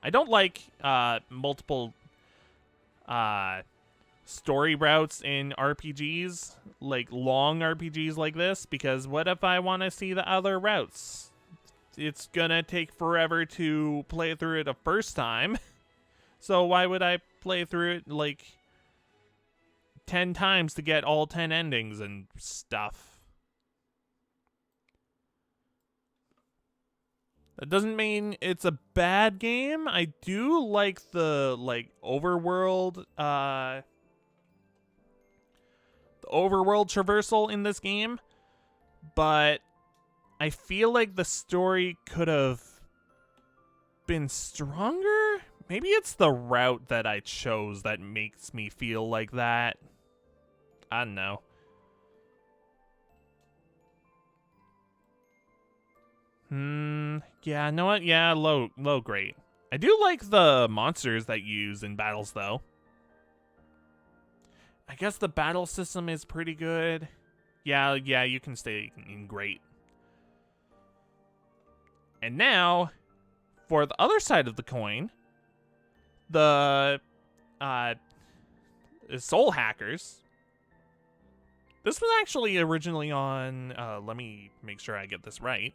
A: I don't like multiple story routes in RPGs, like long RPGs like this, because what if I want to see the other routes? It's gonna take forever to play through it a first time. So why would I play through it like 10 times to get all 10 endings and stuff? That doesn't mean it's a bad game. I do like the overworld overworld traversal in this game, but I feel like the story could have been stronger. Maybe it's the route that I chose that makes me feel like that. I don't know. Yeah, you know what? Yeah, low great. I do like the monsters that you use in battles, though. I guess the battle system is pretty good. Yeah, you can stay in great. And now, for the other side of the coin, the soul hackers. This was actually originally on, let me make sure I get this right.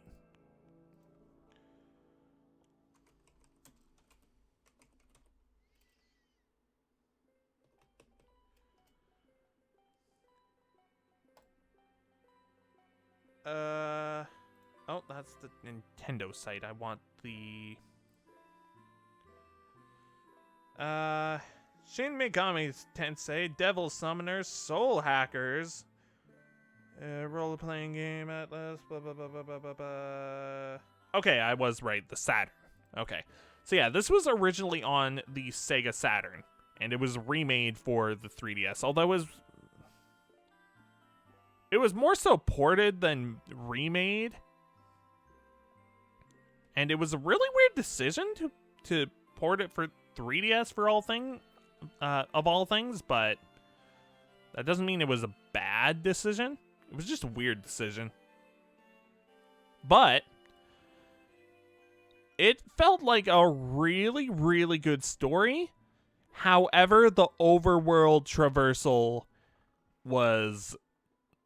A: Oh, that's the Nintendo site. I want the... Shin Megami Tensei, Devil Summoners, Soul Hackers, role-playing game, Atlas, blah, blah, blah, blah, blah, blah, blah. Okay, I was right, the Saturn. Okay. So yeah, this was originally on the Sega Saturn, and it was remade for the 3DS, although it was more so ported than remade. And it was a really weird decision to port it for 3DS for of all things, but that doesn't mean it was a bad decision. It was just a weird decision. But it felt like a really, really good story. However, the overworld traversal was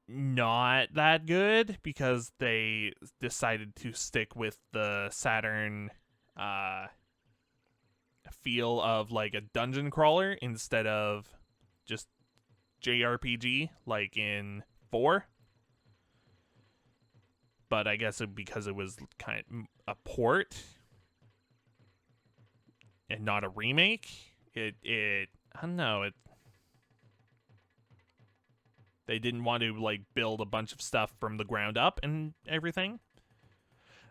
A: not that good because they decided to stick with the Saturn feel of like a dungeon crawler instead of just JRPG like in 4. But I guess because it was kind of a port and not a remake, it I don't know, they didn't want to like build a bunch of stuff from the ground up and everything.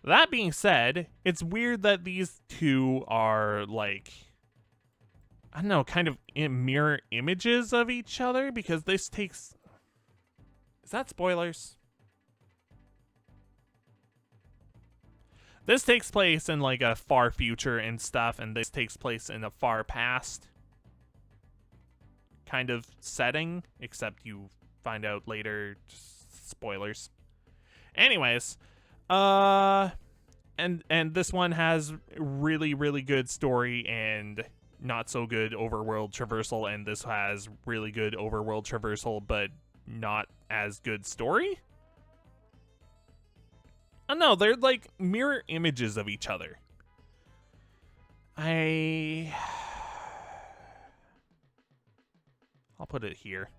A: That being said, it's weird that these two are like, I don't know, kind of mirror images of each other because this takes... Is that spoilers? This takes place in like a far future and stuff, and this takes place in a far past kind of setting, except you find out later. Spoilers. Anyways, and this one has really, really good story and not so good overworld traversal, and this has really good overworld traversal but not as good story. Oh no, they're like mirror images of each other. I'll put it here.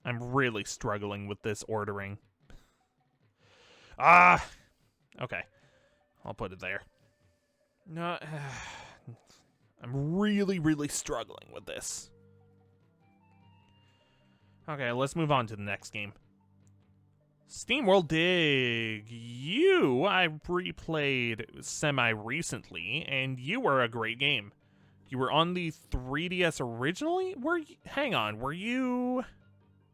A: I'm really struggling with this ordering. Okay. I'll put it there. No, I'm really, really struggling with this. Okay, let's move on to the next game. SteamWorld Dig. I replayed semi-recently, and you were a great game. You were on the 3DS originally? Hang on, were you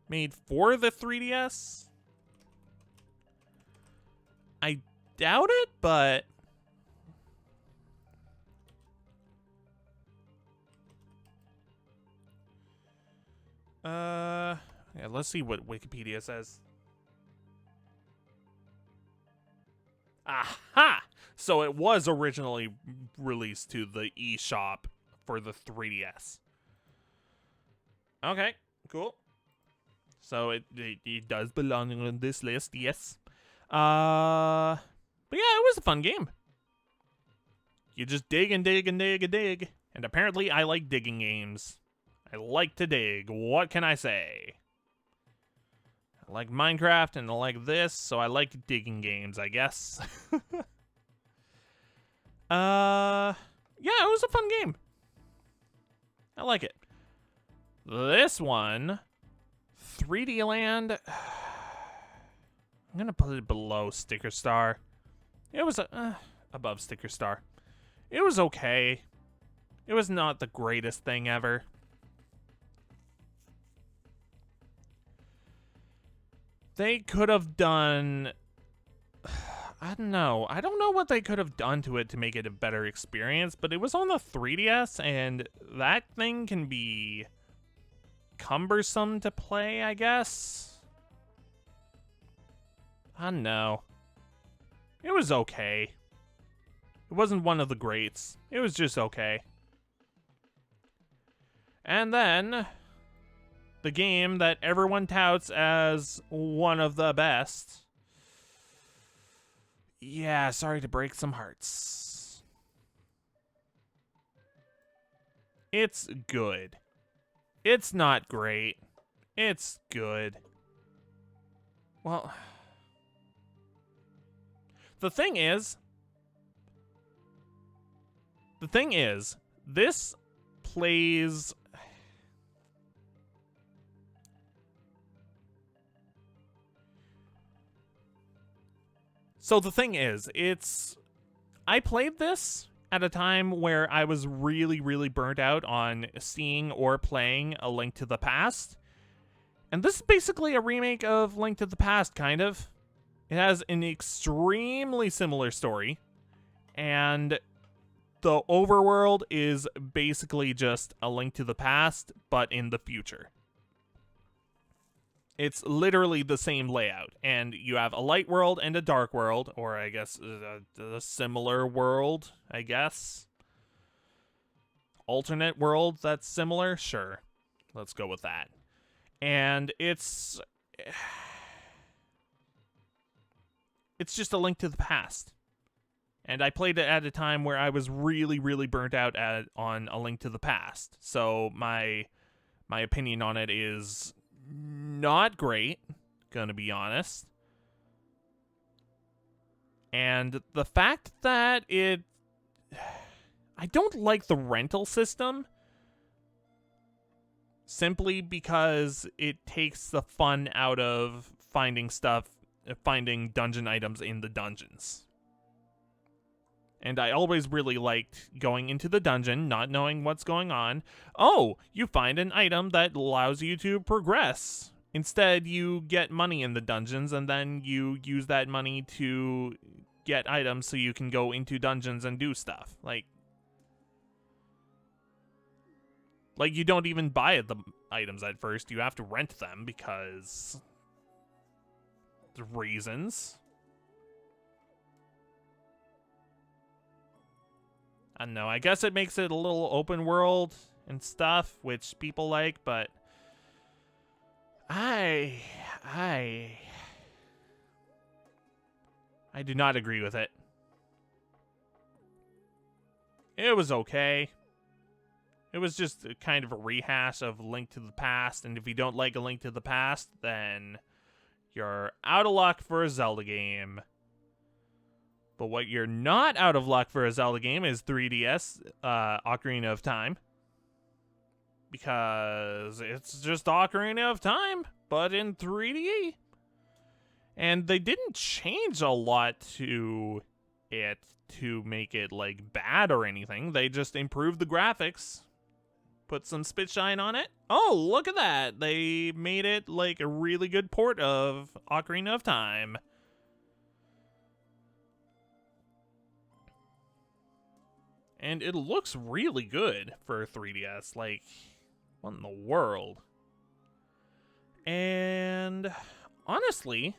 A: made for the 3DS? I doubt it, but... Yeah, let's see what Wikipedia says. Aha! So it was originally released to the eShop for the 3DS. Okay, cool. So it does belong on this list, yes. But yeah, it was a fun game. You just dig and dig and dig and dig. And apparently I like digging games. I like to dig. What can I say? I like Minecraft and I like this, so I like digging games, I guess. Yeah, it was a fun game. I like it. This one, 3D Land, I'm gonna put it below Sticker Star. It was above Sticker Star. It was okay. It was not the greatest thing ever. They could have done... I don't know. I don't know what they could have done to it to make it a better experience, but it was on the 3DS, and that thing can be cumbersome to play, I guess. I don't know. It was okay. It wasn't one of the greats. It was just okay. And then, the game that everyone touts as one of the best. Yeah, sorry to break some hearts. It's good. It's not great. It's good. Well, the thing is, this plays... So the thing is, I played this at a time where I was really, really burnt out on seeing or playing A Link to the Past. And this is basically a remake of Link to the Past, kind of. It has an extremely similar story. And the overworld is basically just A Link to the Past, but in the future. It's literally the same layout, and you have a light world and a dark world, or I guess a similar world, I guess. Alternate world that's similar? Sure. Let's go with that. And it's just A Link to the Past. And I played it at a time where I was really, really burnt out on A Link to the Past. So my opinion on it is not great, gonna be honest. And the fact that I don't like the rental system, simply because it takes the fun out of finding dungeon items in the dungeons. And I always really liked going into the dungeon, not knowing what's going on. Oh, you find an item that allows you to progress. Instead, you get money in the dungeons, and then you use that money to get items so you can go into dungeons and do stuff. Like you don't even buy the items at first. You have to rent them because... the reasons. I don't know, I guess it makes it a little open world and stuff, which people like, but I do not agree with it. It was okay. It was just kind of a rehash of Link to the Past, and if you don't like A Link to the Past, then you're out of luck for a Zelda game. But what you're not out of luck for a Zelda game is 3DS, Ocarina of Time. Because it's just Ocarina of Time, but in 3D. And they didn't change a lot to it to make it, like, bad or anything. They just improved the graphics, put some spit shine on it. Oh, look at that! They made it, like, a really good port of Ocarina of Time. And it looks really good for 3DS. Like, what in the world? And honestly,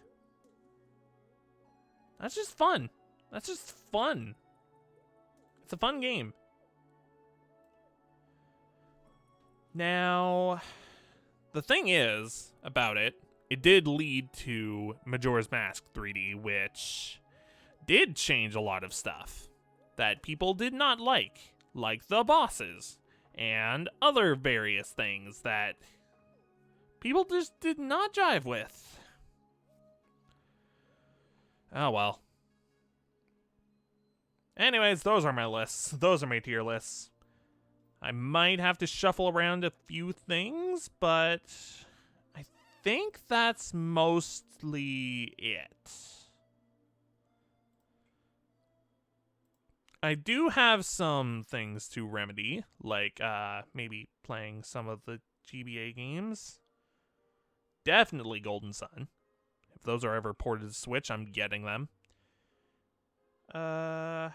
A: that's just fun. That's just fun. It's a fun game. Now, the thing is about it, it did lead to Majora's Mask 3D, which did change a lot of stuff that people did not like the bosses, and other various things that people just did not jive with. Oh well. Anyways, those are my lists. Those are my tier lists. I might have to shuffle around a few things, but I think that's mostly it. I do have some things to remedy, like maybe playing some of the GBA games. Definitely Golden Sun. If those are ever ported to Switch, I'm getting them. I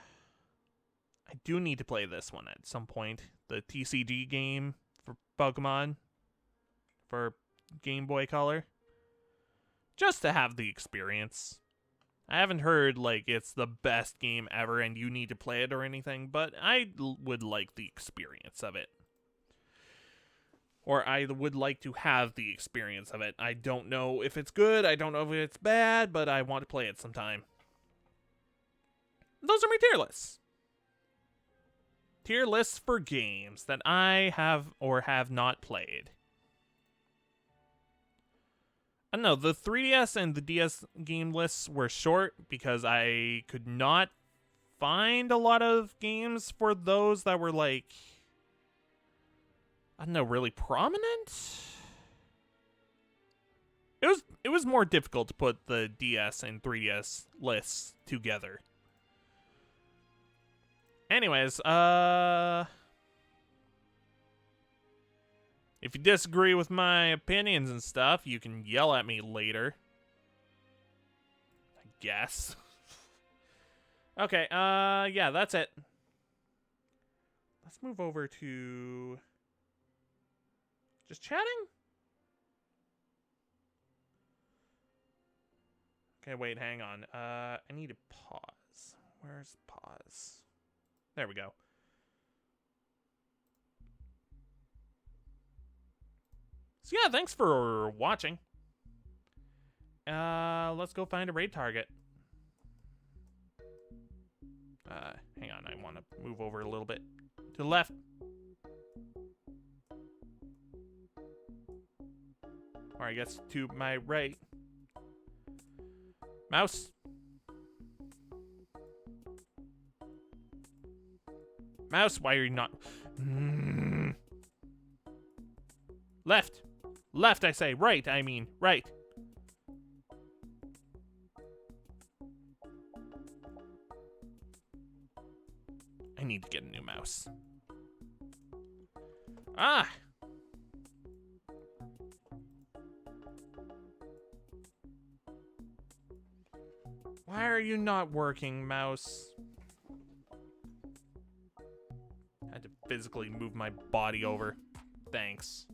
A: do need to play this one at some point. The TCG game for Pokemon for Game Boy Color. Just to have the experience. I haven't heard, like, it's the best game ever and you need to play it or anything, but I would like the experience of it. Or I would like to have the experience of it. I don't know if it's good, I don't know if it's bad, but I want to play it sometime. Those are my tier lists. Tier lists for games that I have or have not played. I don't know, the 3DS and the DS game lists were short because I could not find a lot of games for those that were, like, I don't know, really prominent? It was more difficult to put the DS and 3DS lists together. Anyways, if you disagree with my opinions and stuff, you can yell at me later. I guess. Okay, yeah, that's it. Let's move over to just chatting? Okay, wait, hang on. I need to pause. Where's pause? There we go. So yeah, thanks for watching. Let's go find a raid target. Hang on, I want to move over a little bit. To the left. Or I guess to my right. Mouse. Mouse, why are you not... Left. Left, I say. Right, I mean. Right. I need to get a new mouse. Ah! Why are you not working, mouse? I had to physically move my body over. Thanks.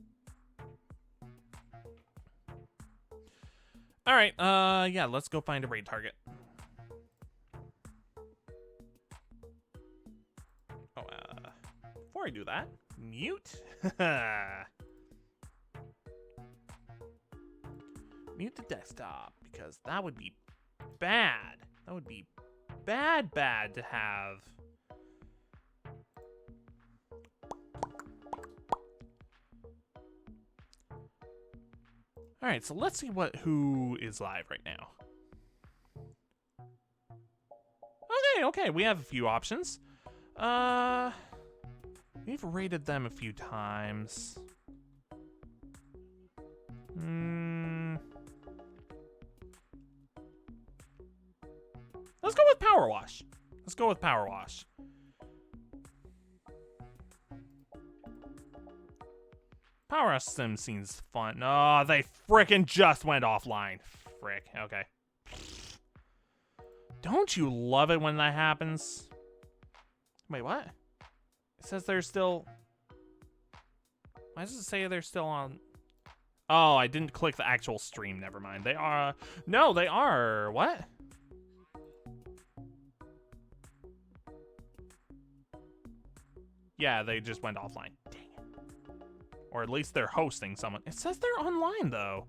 A: Alright, yeah, let's go find a raid target. Oh, before I do that, mute? Mute the desktop, because that would be bad. That would be bad to have. All right, so let's see who is live right now. Okay, we have a few options. We've rated them a few times. Let's go with Power Wash. Let's go with Power Wash. Power Wash Sim seems fun. Oh, they frickin' just went offline. Frick. Okay. Don't you love it when that happens? Wait, what? It says they're still... Why does it say they're still on... Oh, I didn't click the actual stream. Never mind. They are... No, they are... What? Yeah, they just went offline. Dang it. Or at least they're hosting someone. It says they're online, though.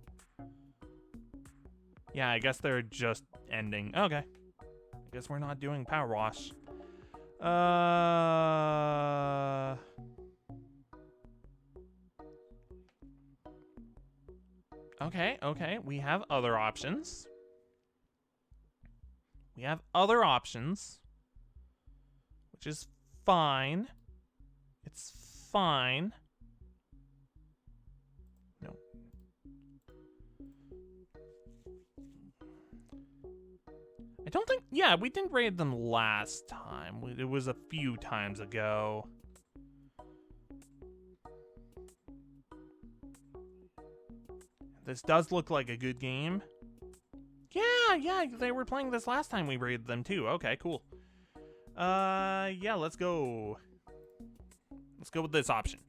A: Yeah, I guess they're just ending. Okay. I guess we're not doing Power Wash. Okay. We have other options. Which is fine. It's fine. No. I don't think, yeah, we didn't raid them last time. It was a few times ago. This does look like a good game. Yeah, they were playing this last time we raided them too. Okay, cool. Yeah, let's go. Let's go with this option.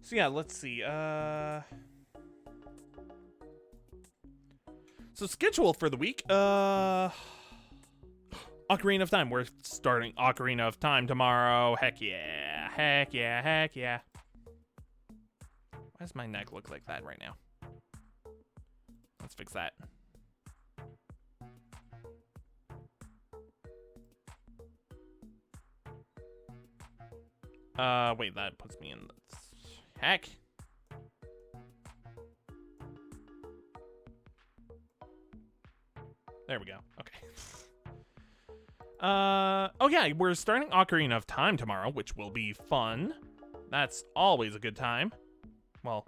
A: So yeah, let's see. So schedule for the week. Ocarina of Time. We're starting Ocarina of Time tomorrow. Heck yeah. Heck yeah. Heck yeah. Why does my neck look like that right now? Let's fix that. Wait, that puts me in the... Heck. There we go. Okay. Oh yeah, we're starting Ocarina of Time tomorrow, which will be fun. That's always a good time. Well,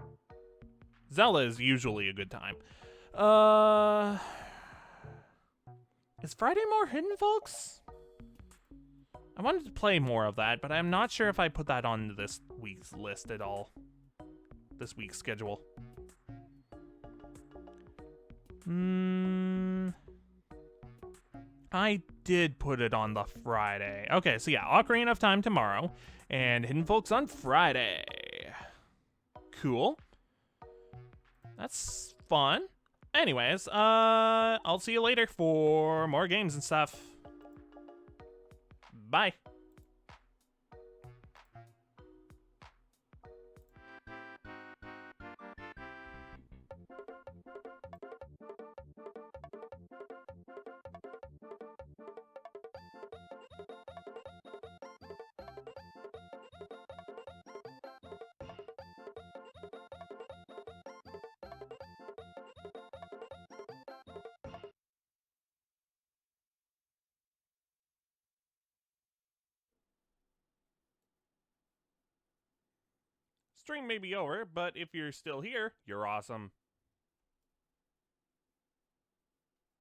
A: Zelda is usually a good time. Is Friday more hidden, folks? I wanted to play more of that, but I'm not sure if I put that on this week's list at all. This week's schedule. I did put it on the Friday. Okay, so yeah, Ocarina of Time tomorrow, and Hidden Folks on Friday. Cool. That's fun. Anyways, I'll see you later for more games and stuff. Bye. Stream may be over, but if you're still here, you're awesome.